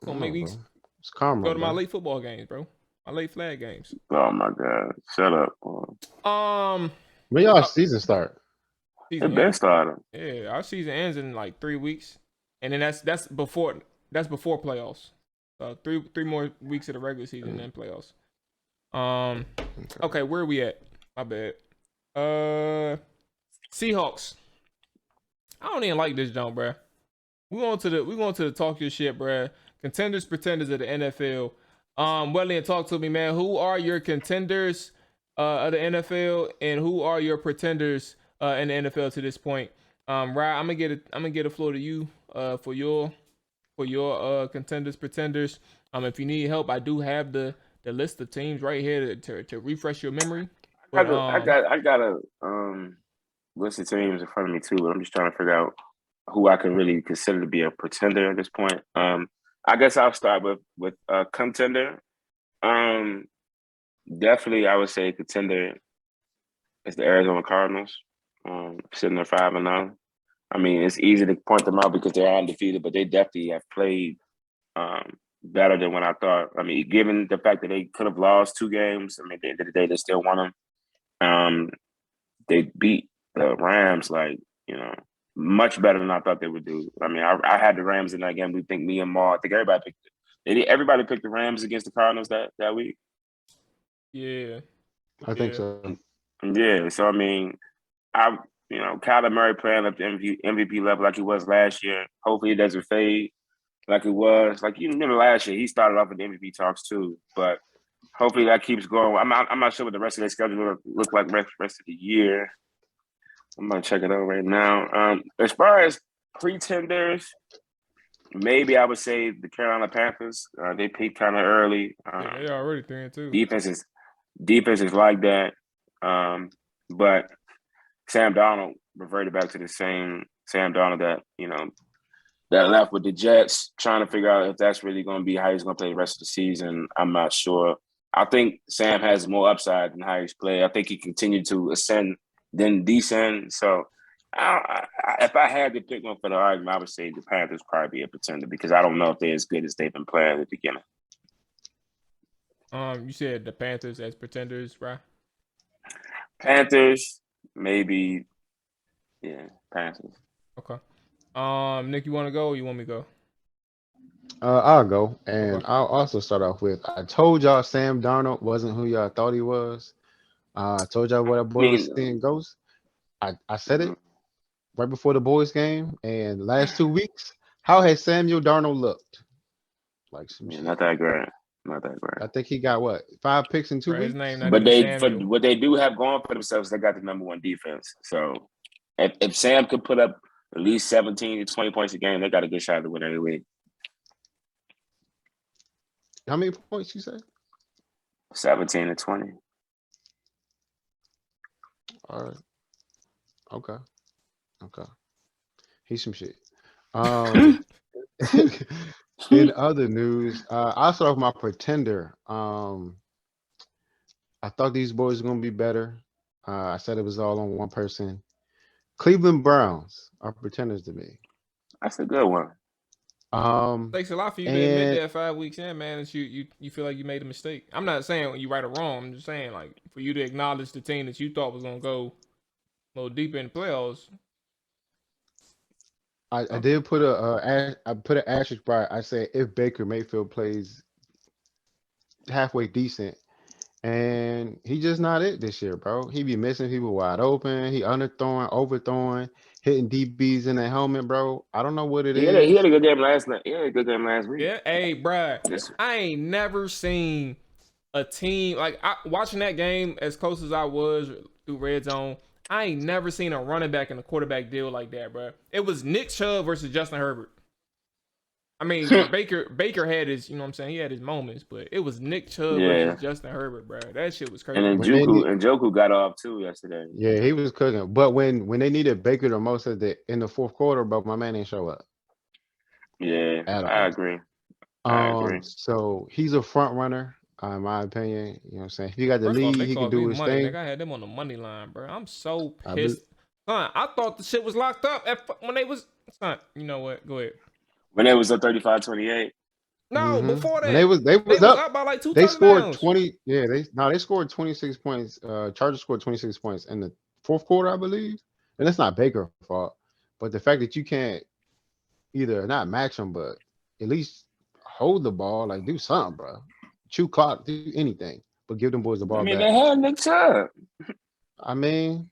Gonna make me It's karma, go to my bro. late football games, bro. My late flag games. oh my God, shut up, boy. When y'all season start? It been started. Yeah, our season ends in like 3 weeks, and then that's before playoffs. 3 more weeks of the regular season and then playoffs. Okay, where are we at? My bad. Seahawks. I don't even like this jump, bruh. We going to the talk your shit, bruh. Contenders, pretenders of the NFL. Wellian, talk to me, man. Who are your contenders of the NFL, and who are your pretenders in the NFL to this point? Ryan, I'm gonna get a floor to you for your contenders, pretenders. If you need help, I do have the list of teams right here to refresh your memory. But, I got a list of teams in front of me too, but I'm just trying to figure out who I can really consider to be a pretender at this point. I guess I'll start with a contender. Definitely, I would say contender is the Arizona Cardinals. Sitting there 5-0. I mean, it's easy to point them out because they're undefeated, but they definitely have played better than what I thought. I mean, given the fact that they could have lost 2 games, I mean, at the end of the day, they still won them. They beat the Rams much better than I thought they would do. I mean, I had the Rams in that game. We think me and Mual, I think everybody picked the Rams against the Cardinals that week. Yeah, I think so. Yeah, so I mean, Kyler Murray playing up the MVP level like he was last year. Hopefully, it doesn't fade like it was. Like, you remember last year, he started off with the MVP talks too, but hopefully that keeps going. I'm not sure what the rest of their schedule look like rest of the year. I'm gonna check it out right now. As far as pretenders, maybe I would say the Carolina Panthers. They peaked kind of early. yeah, they're already 3-2. Defense is like that. But Sam Darnold reverted back to the same Sam Darnold that left with the Jets, trying to figure out if that's really going to be how he's going to play the rest of the season. I'm not sure. I think Sam has more upside than how he's played. I think he continued to ascend, then descend. So if I had to pick one for the argument, I would say the Panthers probably be a pretender because I don't know if they're as good as they've been playing at the beginning. You said the Panthers as pretenders, right? Panthers, maybe, yeah, Panthers. Okay. Nick, you want to go or you want me to go? I'll go, and Okay. I'll also start off with I told y'all Sam Darnold wasn't who y'all thought he was. I told y'all what a boy was seeing ghosts. I said it right before the boys game, and last 2 weeks, how has Samuel Darnold looked? Like some shit. Not that great. I think he got 5 picks in 2 weeks. His name not But even Samuel. what they do have going for themselves, they got the number 1 defense. So if Sam could put up at least 17 to 20 points a game, they got a good shot to win every week. How many points you say? 17 to 20. All right. Okay. He's some shit. In other news, I'll start off my pretender. I thought these boys were gonna be better. I said it was all on one person. Cleveland Browns are pretenders to me. That's a good one. Takes a lot for you to admit And that 5 weeks in, man, that you feel like you made a mistake. I'm not saying you right or wrong. I'm just saying like for you to acknowledge the team that you thought was gonna go a little deeper in the playoffs. I did put I put an asterisk by it. I said if Baker Mayfield plays halfway decent, and he just not it this year, bro. He be missing people wide open. He underthrowing, overthrowing, hitting DBs in the helmet, bro. I don't know what it He had a is. good game last night. He had a good game last week. Yeah, hey, bruh, This, I ain't never seen a team like watching that game as close as I was through red zone. I ain't never seen a running back and a quarterback deal like that, bruh. It was Nick Chubb versus Justin Herbert. I mean, Baker had his, you know what I'm saying, he had his moments, but it was Nick Chubb versus Justin Herbert, bro. That shit was crazy. and then Njoku got off too yesterday. Yeah, he was cooking. But when they needed Baker the most in the fourth quarter, bro, my man didn't show up. Yeah, I agree. So he's a front runner, in my opinion. You know what I'm saying? If he got the First off, lead, they he can cost do me his money, thing. nigga. I had them on the money line, bro. I'm so pissed. Son, I thought the shit was locked up when they was. Son, you know what? Go ahead. When it was a 35-28. No, before that, when they was up by like 2 they touchdowns. scored 20. Yeah, they scored 26 points. Chargers scored 26 points in the fourth quarter, I believe. And that's not Baker's fault, but the fact that you can't either not match them, but at least hold the ball, like do something, bro. Chew clock, do anything, but give them boys the ball I mean, back. they had Nick Chubb. I mean,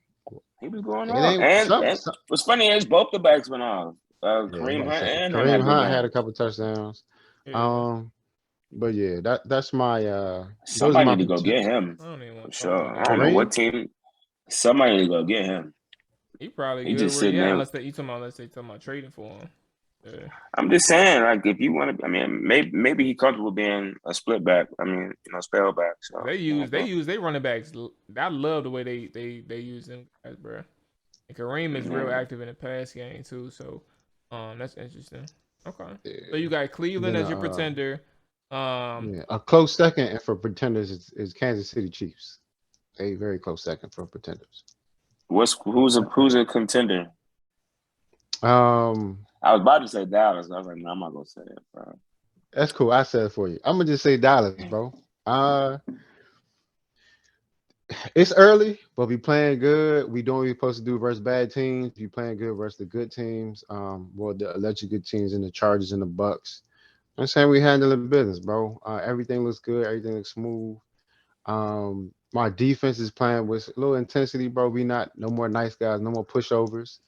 he was going it off. ain't And what's funny is both the backs went off. Kareem Hunt and him Kareem Hunt had a couple touchdowns. Yeah. But yeah, that's my somebody need to go get him. I don't even want for to sure. I don't know what team. Somebody need to go get him. He probably he good just where he sitting at, there. unless they talking about trading for him. Yeah. I'm just saying, like, if you want to, I mean, maybe he's comfortable being a split back. I mean, spell back. So they use they running backs. I love the way they use them guys, bro. And Kareem is real active in the pass game too, so that's interesting. Okay, so you got Cleveland as your pretender. A close second for pretenders is Kansas City Chiefs. A very close second for pretenders. Who's a contender? I was about to say Dallas. I was like, no, I'm not gonna say it, bro. That's cool. I said it for you. I'm gonna just say Dallas, bro. It's early, but we playing good. We doing what we're supposed to do versus bad teams. We playing good versus the good teams. Well, the alleged good teams and the Chargers and the Bucks. I'm saying we handling business, bro. Everything looks good. Everything looks smooth. My defense is playing with a little intensity, bro. We not no more nice guys, no more pushovers.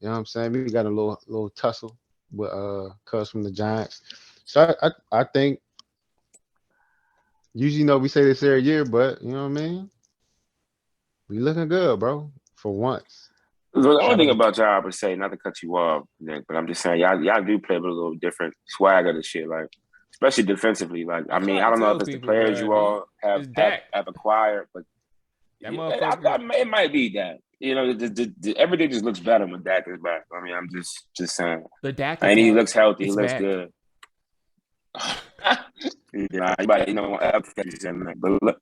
You know what I'm saying? We got a little tussle with Cuz from the Giants. So I think usually we say this every year, but you know what I mean? We looking good, bro. For once. The only thing about y'all I would say, not to cut you off, Nick, but I'm just saying y'all do play with a little different swagger and shit, like especially defensively. Like I mean, I don't know if it's the players you all have acquired, but I thought it might be that. Everything just looks better when Dak is back. I mean, I'm just saying. The Dak and he looks healthy. He looks good. Yeah, but look.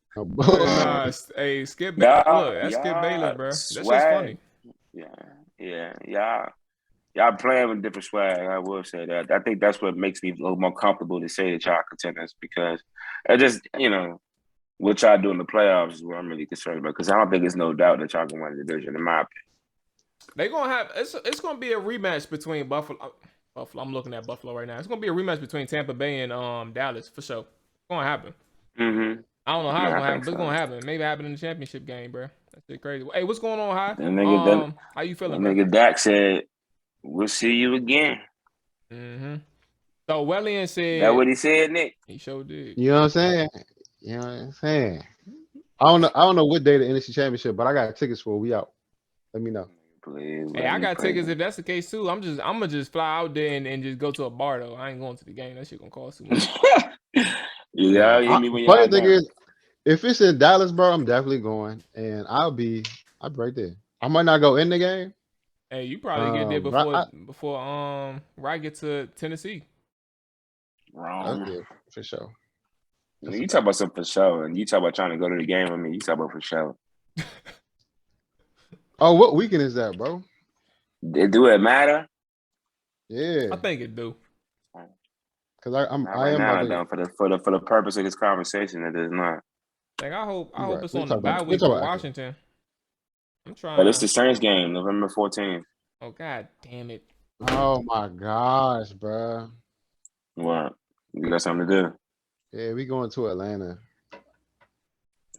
Hey, Skip. Look, that's Skip Bayless, bro. That's just funny. Yeah. Y'all playing with different swag. I will say that. I think that's what makes me a little more comfortable to say that y'all contenders, because it just what y'all do in the playoffs is what I'm really concerned about, because I don't think there's no doubt that y'all can win the division, in my opinion. They're gonna have it's gonna be a rematch between Buffalo. I'm looking at Buffalo right now. It's gonna be a rematch between Tampa Bay and Dallas for sure. It's gonna happen. Mm-hmm. I don't know how it's gonna happen, but it's gonna happen. Maybe happen in the championship game, bro. That's crazy. Hey, what's going on, High? How you feeling, bro? Nigga Dak said, "We'll see you again." Mm-hmm. So Wellian said that what he said, Nick. He sure did. You know what I'm saying? You know what I'm saying? I don't know what day the NFC Championship, but I got tickets for it. We out. Let me know. Hey, I got tickets if that's the case too. I'm gonna just fly out there and just go to a bar though. I ain't going to the game. That shit gonna cost too much. Funny thing is, if it's in Dallas, bro, I'm definitely going, and I'll be right there. I might not go in the game. Hey, you probably get there before I get to Tennessee. Wrong. Okay, for sure. You talk about something for sure, and you talk about trying to go to the game with me. You talk about for sure. Oh, what weekend is that, bro? Do it matter? Yeah, I think it do. because Not I right am now, about to. though. For the purpose of this conversation, it is not. Like I hope You right. it's We'll on the talk bye about. We'll week talk for about after. Washington. I'm But it's trying. the Saints game, November 14th. Oh god damn it! Oh my gosh, bro. What? You got something to do? Yeah, we going to Atlanta.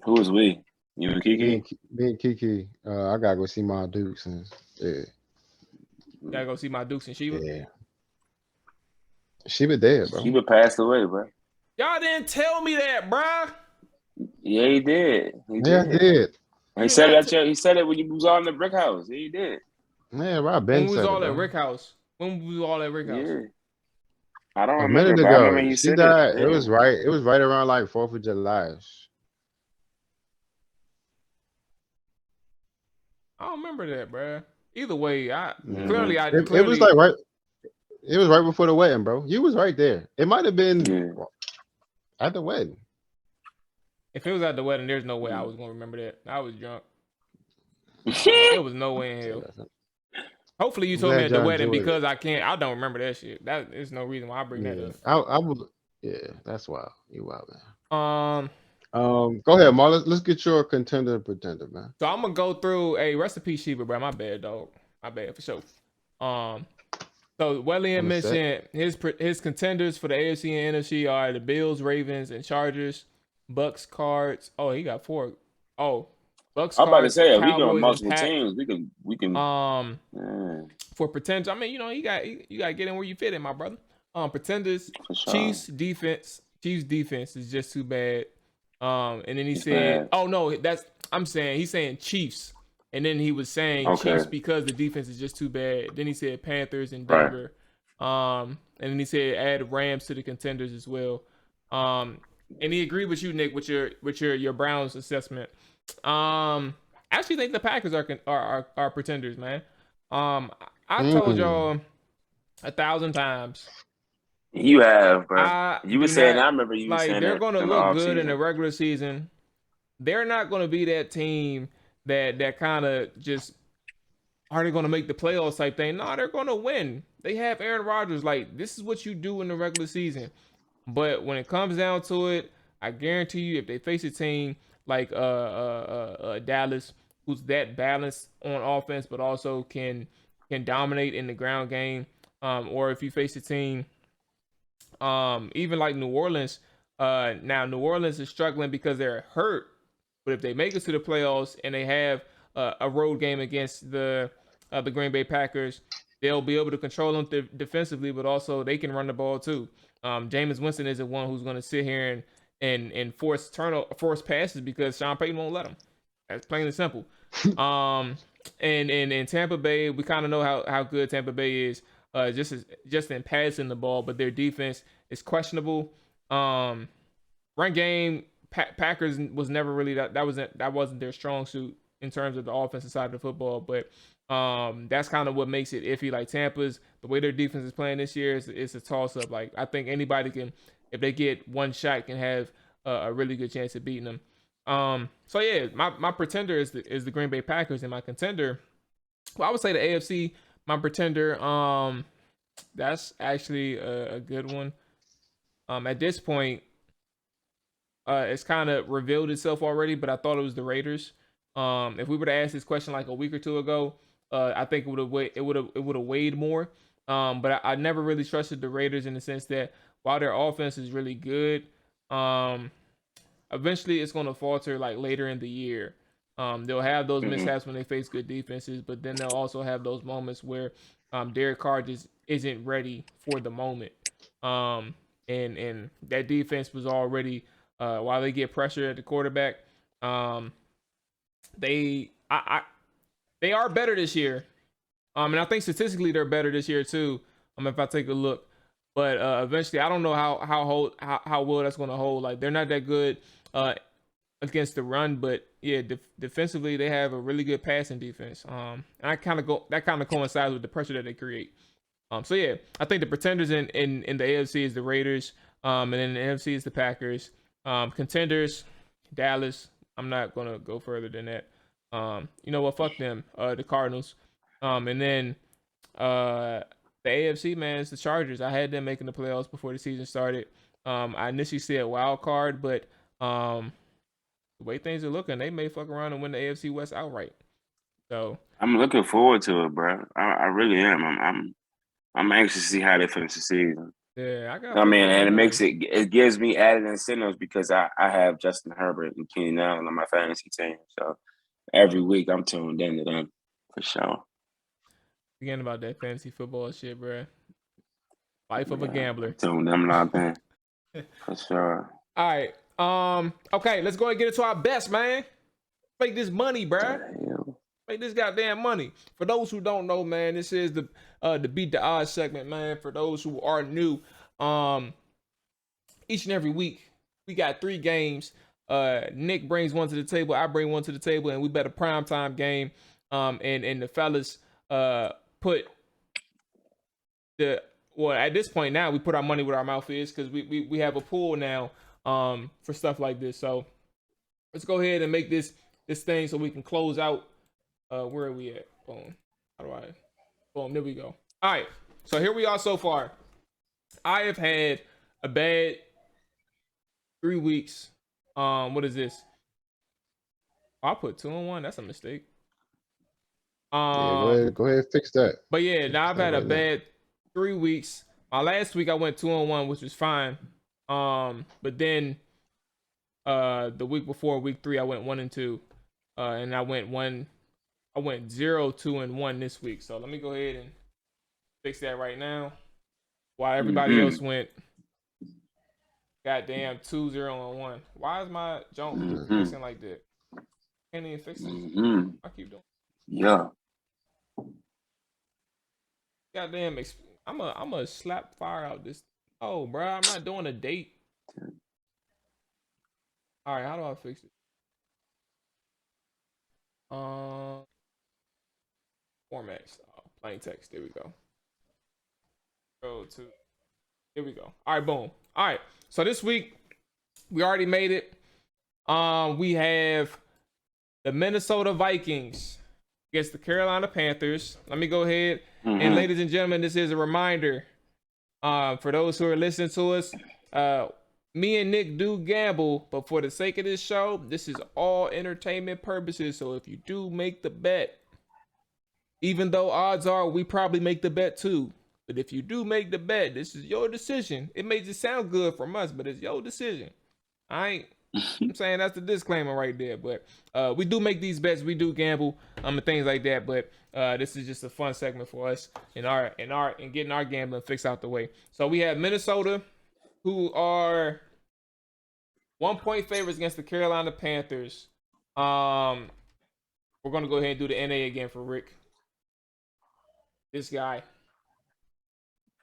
Who is we? You and Me Kiki? and me and Kiki. I gotta go see my Dukes and yeah, Gotta go see my Dukes and Sheba. yeah. She was there, bro. Sheba passed away, bro. Y'all didn't tell me that, bruh. Yeah, he did. He Yeah, I did. did. He You said it not at he said it when you was all in the brick house. Yeah, he did. Yeah, bro. I when been we was said it, all at bro. Rick House. When we was all at Rick House. Yeah. I don't A remember, minute but I remember ago, he she said it. died. It Yeah. was right. It was right around like 4th of July. I don't remember that, bruh. Either way, I Mm-hmm. It was like right. It was right before the wedding, bro. You was right there. It might have been Yeah. at the wedding. If it was at the wedding, there's no way I was gonna remember that. I was drunk. Yeah. There was no way in hell. Hopefully you I'm told me glad at the y'all wedding enjoyed because I don't remember that shit. There's no reason why I bring that Yeah, up. I would. Yeah, that's wild. You wild, man. Um, Go ahead, Marlon. Let's get your contender and pretender, man. so I'm gonna go through a recipe Sheba, bro. My bad, dog. My bad for sure. So Wellian On the set. mentioned his contenders for the AFC and NFC are the Bills, Ravens, and Chargers. Bucks, Cards. Oh, he got 4. Oh, Bucks, I'm about to Cards, say if we doing Cowboys, and multiple Pack. teams, we can yeah, For pretenders, I mean, you got to get in where you fit in, my brother. Pretenders, for sure. Chiefs defense is just too bad. And then he It's said, bad. "Oh no, he's saying Chiefs." And then he was saying Okay. Chiefs because the defense is just too bad. Then he said Panthers and Right. Denver. And then he said add Rams to the contenders as well. And he agreed with you, Nick, with your Browns assessment. I actually think the Packers are pretenders, man. I told y'all 1,000 times. You have, bro. I You were saying. I remember you like saying they're that gonna in the look good in the offseason. regular season. They're not gonna be that team that kind of just are they gonna make the playoffs type thing. No, they're gonna win. They have Aaron Rodgers. Like this is what you do in the regular season. But when it comes down to it, I guarantee you, if they face a team like Dallas, who's that balanced on offense, but also can dominate in the ground game, or if you face a team, even like New Orleans. Now New Orleans is struggling because they're hurt, but if they make it to the playoffs and they have a road game against the Green Bay Packers, they'll be able to control them defensively, but also they can run the ball too. Jameis Winston isn't one who's going to sit here and force passes because Sean Payton won't let him. That's plain and simple. And in Tampa Bay, we kind of know how good Tampa Bay is, just in passing the ball, but their defense is questionable. Run game, Packers was never really that wasn't their strong suit in terms of the offensive side of the football, but that's kind of what makes it iffy. Like Tampa's, the way their defense is playing this year is a toss up. Like I think anybody can, if they get one shot, can have a really good chance of beating them. So yeah, my pretender is the Green Bay Packers, and my contender, well, I would say the AFC. My pretender, that's actually a good one. At this point, it's kind of revealed itself already, but I thought it was the Raiders. If we were to ask this question like a week or two ago, I think it would have weighed more. But I never really trusted the Raiders in the sense that while their offense is really good, eventually it's going to falter like later in the year. They'll have those mishaps when they face good defenses, but then they'll also have those moments where Derek Carr just isn't ready for the moment. And that defense was already while they get pressure at the quarterback, they are better this year. And I think statistically they're better this year too. If I take a look, but eventually I don't know how well that's going to hold. Like they're not that good against the run, but yeah, defensively they have a really good passing defense. And that kind of coincides with the pressure that they create. So yeah, I think the pretenders in the AFC is the Raiders, and then the NFC is the Packers. Contenders, Dallas. I'm not gonna go further than that. You know what? Fuck them. The Cardinals. And then the AFC, man, it's the Chargers. I had them making the playoffs before the season started. I initially said wild card, but the way things are looking, they may fuck around and win the AFC West outright. So I'm looking forward to it, bro. I really am. I'm anxious to see how they finish the season. yeah, I mean, and it gives me added incentives because I have Justin Herbert and Keenan Allen on my fantasy team. So every week I'm tuned into them for sure. Again about that fantasy football shit, bro. Life of a gambler. Tuned them locked in for sure. All right. Okay, let's go and get into our best, man. Make this money, bro. Make this goddamn money. For those who don't know, man, this is the Beat the Odds segment, man. For those who are new, each and every week we got 3 games. Nick brings one to the table, I bring one to the table, and we bet a primetime game. And the fellas put at this point now we put our money where our mouth is because we have a pool now for stuff like this. So let's go ahead and make this thing so we can close out. Where are we at? Boom. How do I? Boom. There we go. All right. So here we are so far. I have had a bad 3 weeks. What is this? I put 2-1. That's a mistake. Yeah, go ahead, fix that. But yeah, now I've had a bad 3 weeks. My last week I went 2-1, which was fine. But then the week before, week 3, I went 1-2. And I went 0-2-1 this week. So let me go ahead and fix that right now. While everybody else went goddamn 2-0-1. Why is my junk fixing like that? Can't even fix this. I keep doing. Yeah. Goddamn, I'm a slap fire out this. Oh, bro, I'm not doing a date. All right, how do I fix it? Formats, plain text. There we go. Go to. Here we go. All right, boom. All right, so this week we already made it. We have the Minnesota Vikings against the Carolina Panthers. Let me go ahead and, ladies and gentlemen, this is a reminder for those who are listening to us. Me and Nick do gamble, but for the sake of this show, this is all entertainment purposes. So if you do make the bet, even though odds are we probably make the bet too, but if you do make the bet, this is your decision. It may just sound good from us, but it's your decision. I'm saying that's the disclaimer right there. But we do make these bets, we do gamble, and things like that. But this is just a fun segment for us in getting our gambling fixed out the way. So we have Minnesota, who are 1-point favorites against the Carolina Panthers. We're gonna go ahead and do the NA again for Rick. This guy.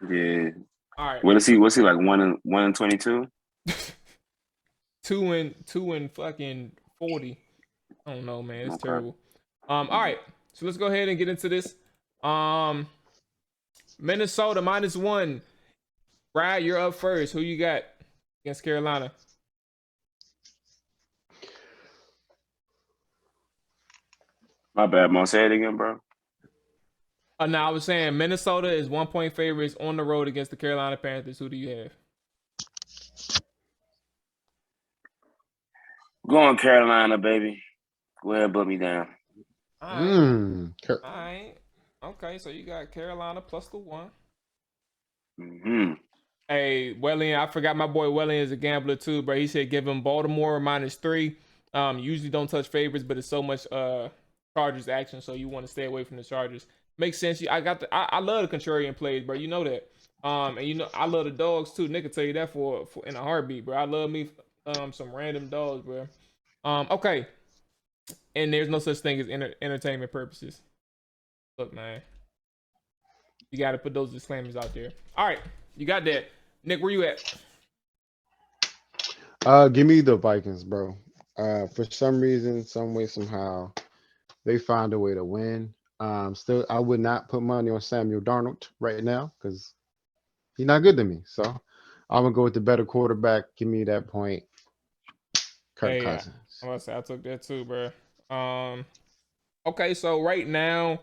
Yeah. All right. What's he like? 1-22? 2 and fucking 40. I don't know, man. It's terrible. All right. So let's go ahead and get into this. Minnesota -1. Brad, you're up first. Who you got against Carolina? My bad, Mo. Say it again, bro. No, I was saying Minnesota is 1-point favorites on the road against the Carolina Panthers. Who do you have? Go on, Carolina, baby. Go ahead, put me down. All right. All right. Okay, so you got Carolina plus the 1. Hey, Wellian, I forgot my boy Wellian is a gambler too, bro. He said give him Baltimore -3. Usually don't touch favorites, but it's so much Chargers action, so you want to stay away from the Chargers. Makes sense. I love the contrarian plays, bro. You know that. And you know I love the dogs too. Nick can tell you that for in a heartbeat, bro. I love me some random dogs, bro. Okay. And there's no such thing as entertainment purposes. Look, man. You got to put those disclaimers out there. All right. You got that. Nick, where you at? Give me the Vikings, bro. For some reason, some way, somehow, they find a way to win. Still, I would not put money on Samuel Darnold right now because he's not good to me. So I'm gonna go with the better quarterback. Give me that point, Kirk Hey, yeah, Cousins. I'm gonna say I took that too, bro. Okay, so right now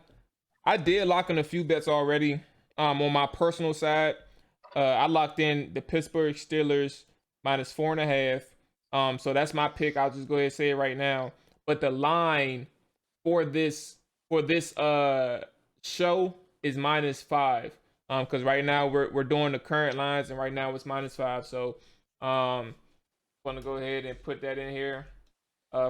I did lock in a few bets already. On my personal side, I locked in the Pittsburgh Steelers -4.5. So that's my pick. I'll just go ahead and say it right now. But the line for this show is -5. Because right now we're doing the current lines, and right now it's -5. So gonna go ahead and put that in here.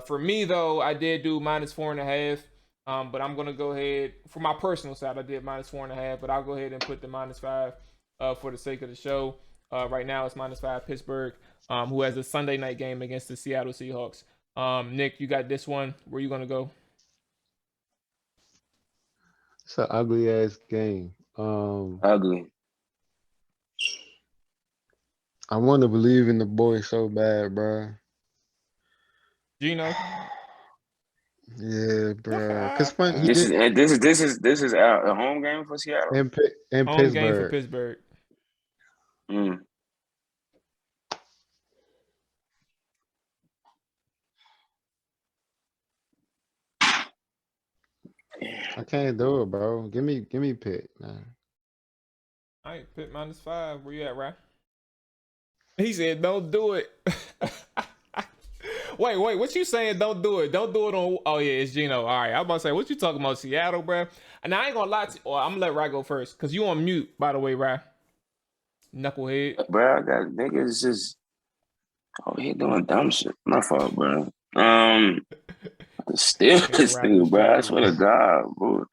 For me though, I did do -4.5. But I'm gonna go ahead for my personal side. I did -4.5, but I'll go ahead and put the -5 for the sake of the show. Right now it's -5 Pittsburgh, who has a Sunday night game against the Seattle Seahawks. Nick, you got this one. Where you gonna go? It's an ugly ass game. Ugly. I want to believe in the boy so bad, bro. Gino. Yeah, bro. Cause fun, he This did is this is a home game for Seattle. in Home game for Pittsburgh. Pittsburgh. Mm. I can't do it, bro. Give me Pitt, man. All right, Pitt -5. Where you at, right? He said, "Don't do it." Wait, what you saying? Don't do it. Don't do it on. Oh yeah, it's Gino. All right, I was about to say, what you talking about, Seattle, bro? And I ain't gonna lie to you. I'm gonna let Rye go first, cause you on mute, by the way, Rye. Knucklehead. Bro, I got niggas just he doing dumb shit. My fault, bro. Still this nigga, bro. I swear to God, bro.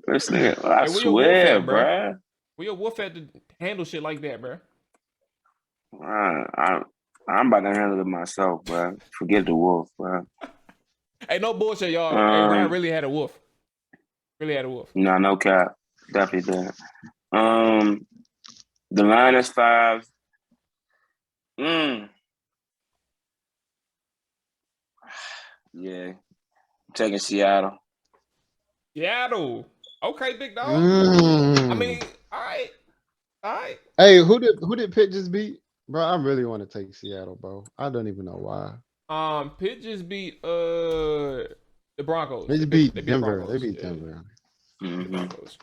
This nigga, I Hey, where your wolf swear, at, bro? bro. Where your wolf at to handle shit like that, bro? I'm about to handle it myself, bro. Forget the wolf, bro. Hey, no bullshit, y'all. Hey, Rye really had a wolf. Really had a wolf. No cap. Definitely did. The line is 5. Yeah. I'm taking Seattle. Seattle. Okay, big dog. I mean, all right. Hey, who did Pitt just beat? Bro, I really want to take Seattle, bro. I don't even know why. Pitt just beat the Broncos. They beat Denver. Broncos. They beat Denver. Broncos.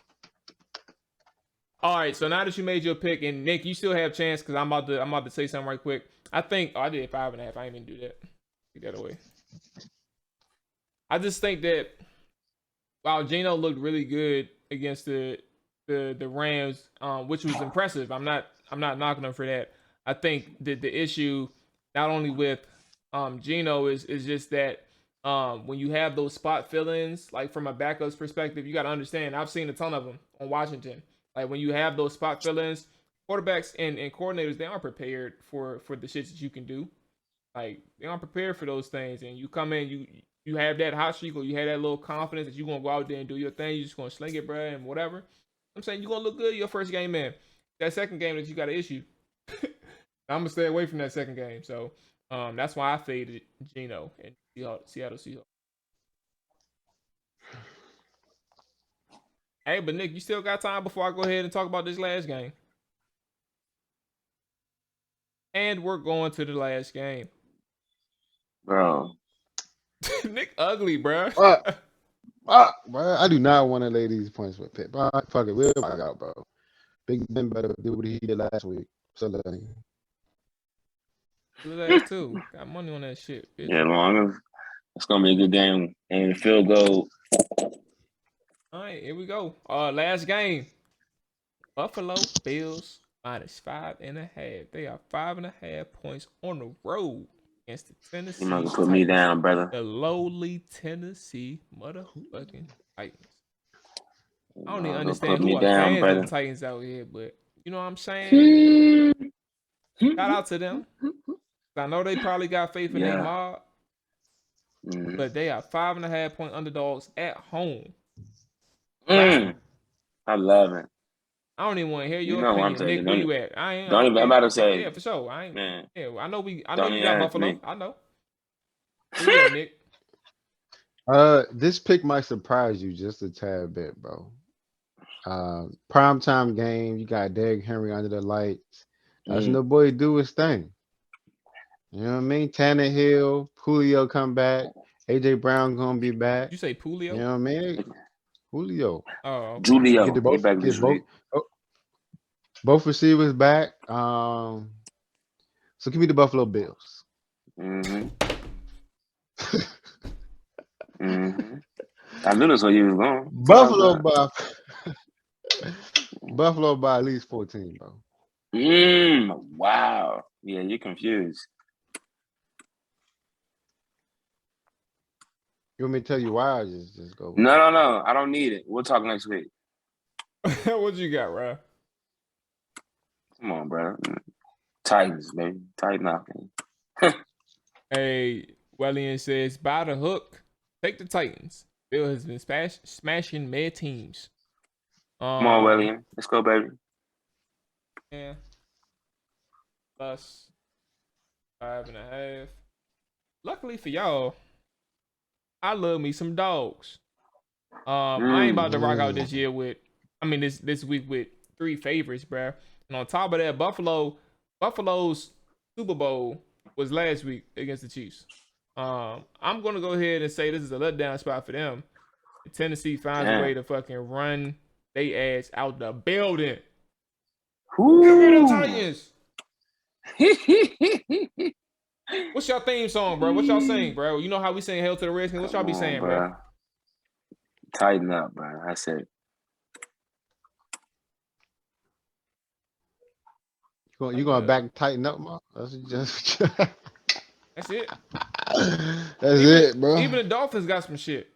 All right, so now that you made your pick, and Nick, you still have a chance because I'm about to say something right quick. I think I did 5.5. I didn't even do that. Take that away. I just think that while Gino looked really good against the Rams, which was impressive. I'm not knocking him for that. I think that the issue not only with Gino is just that when you have those spot fill-ins, like from a backup's perspective, you got to understand. I've seen a ton of them on Washington. Like when you have those spot fill-ins, quarterbacks and coordinators, they aren't prepared for the shit that you can do. Like they aren't prepared for those things, and you come in, you have that hot streak, or you have that little confidence that you're gonna go out there and do your thing. You're just gonna sling it, bro, and whatever. I'm saying you're gonna look good your first game, man. That second game that you got an issue. I'm gonna stay away from that second game. So that's why I faded Gino and Seattle Seahawks. Hey, but Nick, you still got time before I go ahead and talk about this last game. And we're going to the last game. Bro. Nick ugly, bro. Bro, I do not want to lay these points with Pitt. Bro, fuck it, we'll fuck out, bro. Big Ben better do what he did last week. So let me. Good ass too. Got money on that shit, bitch. Yeah, long as it's gonna be a good game and field goal. All right, here we go. Last game. Buffalo Bills -5.5. They are 5.5 points on the road against the Tennessee. You might put me down, brother. The lowly Tennessee motherfucking Titans. I don't even understand who are fans of the Titans out here, but you know what I'm saying? Shout out to them. I know they probably got faith in their mob, but they are 5.5 point underdogs at home. I love it. I don't even want to hear your opinion. Nick, where you at? I ain't. Don't even. I'm about to say. Yeah, for sure. I ain't. Man. Yeah, I know you got Buffalo. Me. I know. Where you at, Nick? This pick might surprise you just a tad bit, bro. Primetime game. You got Derrick Henry under the lights. That's no boy do his thing. You know what I mean? Tannehill, Julio come back. AJ Brown gonna be back. You say You Pulio? know what I mean? Julio. Oh, okay. Julio, Get both receivers back. So give me the Buffalo Bills. Mm-hmm. Mm-hmm. I knew that's where you was going. Buffalo by at least 14, bro. Wow. Yeah, you're confused. You want me to tell you why? Or just go. No. I don't need it. We'll talk next week. What you got, bro? Come on, bro. Titans, baby. Tighten up. Hey, Wellian says, by the hook, take the Titans. Bill has been smashing mad teams. Come on, Wellian. Let's go, baby. Yeah. Plus 5.5. Luckily for y'all, I love me some dogs. I ain't about to rock out this year this week with 3 favorites, bruh. And on top of that, Buffalo's Super Bowl was last week against the Chiefs. I'm gonna go ahead and say this is a letdown spot for them. Tennessee finds a way to fucking run they ass out the building. Give me the Titans. What's your theme song, bro? What y'all sing, bro? You know how we sing Hail to the Redskins? What y'all be saying, bro? Tighten up, bro. I said. You going back tighten up, man? That's it. That's it, bro. Even the Dolphins got some shit.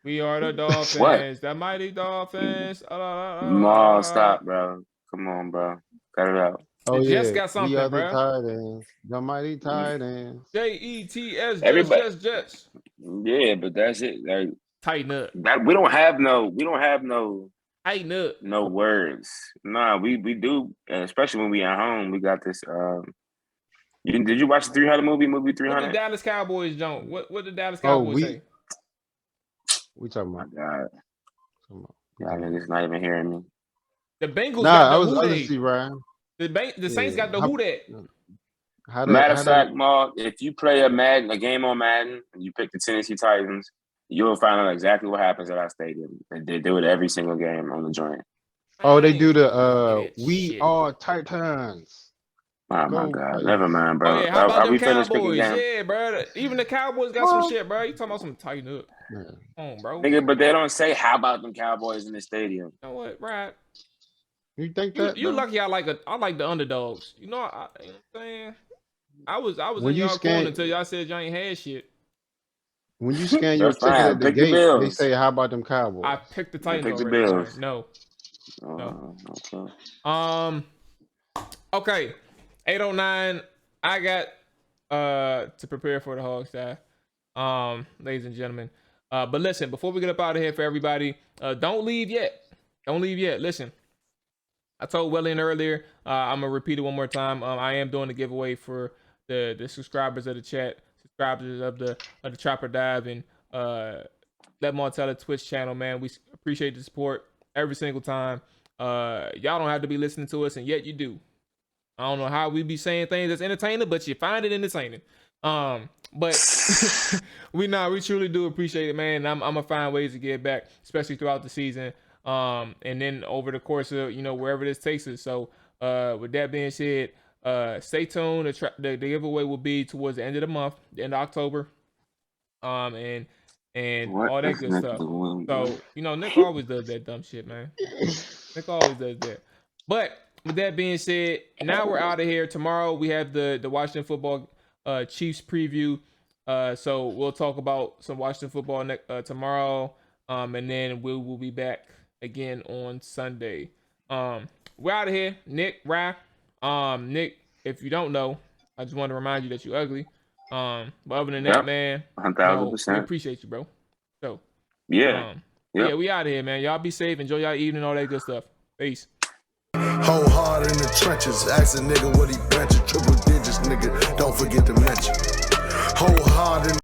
We are the Dolphins. What? The mighty Dolphins. No, stop, bro. Come on, bro. Cut it out. Oh, the Jets got something, bro. The Titans. The mighty Titans. Jets. Jets. Yeah, but that's it. Like, tighten up. We don't have no tighten up. No words. Nah, we do, especially when we at home. We got this. Did you watch the 300 movie 300? What the Dallas Cowboys don't? What the Dallas Cowboys say? We talking about? Oh my God. Y'all niggas not even hearing me. The Bengals got the who they. Ryan. The Saints got the who that. Matter of fact, Mark, if you play a game on Madden, and you pick the Tennessee Titans, you'll find out exactly what happens at our stadium. They do it every single game on the joint. Oh, they do the We Are Titans. Oh my God! Never mind, bro. Oh, yeah, how about them Cowboys? Yeah, bro. Even the Cowboys got some shit, bro. You talking about some tighten up? Yeah. Come on, bro. Nigga, but they don't say how about them Cowboys in the stadium. You know what, right? You think that? You lucky. I like the underdogs. You know what I'm saying? I was in y'all corner until y'all said y'all ain't had shit. When you scan your ticket at the gate, they say, "How about them Cowboys?" I picked the Titans already. No. Okay. Okay. 809. I got to prepare for the Hog Side. Ladies and gentlemen. But listen, before we get up out of here for everybody, don't leave yet. Listen. I told Wellian earlier, I'm gonna repeat it one more time. I am doing a giveaway for the subscribers of the chat, subscribers of the Chopper Dive, and Let Martella Twitch channel, man. We appreciate the support every single time. Y'all don't have to be listening to us, and yet you do. I don't know how we be saying things that's entertaining, but you find it entertaining. But we truly do appreciate it, man. I'm gonna find ways to get back, especially throughout the season. And then over the course of, wherever this takes us. So, with that being said, stay tuned. The giveaway will be towards the end of the month, the end of October. And all that good stuff. So, Nick always does that dumb shit, man. Nick always does that. But with that being said, now we're out of here. Tomorrow we have the Washington football Chiefs preview. So we'll talk about some Washington football tomorrow. And then we will be back again on Sunday. We're out of here. Nick, Rye. Nick, if you don't know, I just want to remind you that you're ugly. But other than that, man, 1,000%. we appreciate you, bro. So yeah, we out of here, man. Y'all be safe. Enjoy y'all evening, all that good stuff. Peace. Whole hard in the trenches. Ask a nigga what he benching. Triple digits, nigga. Don't forget to mention. Whole hard in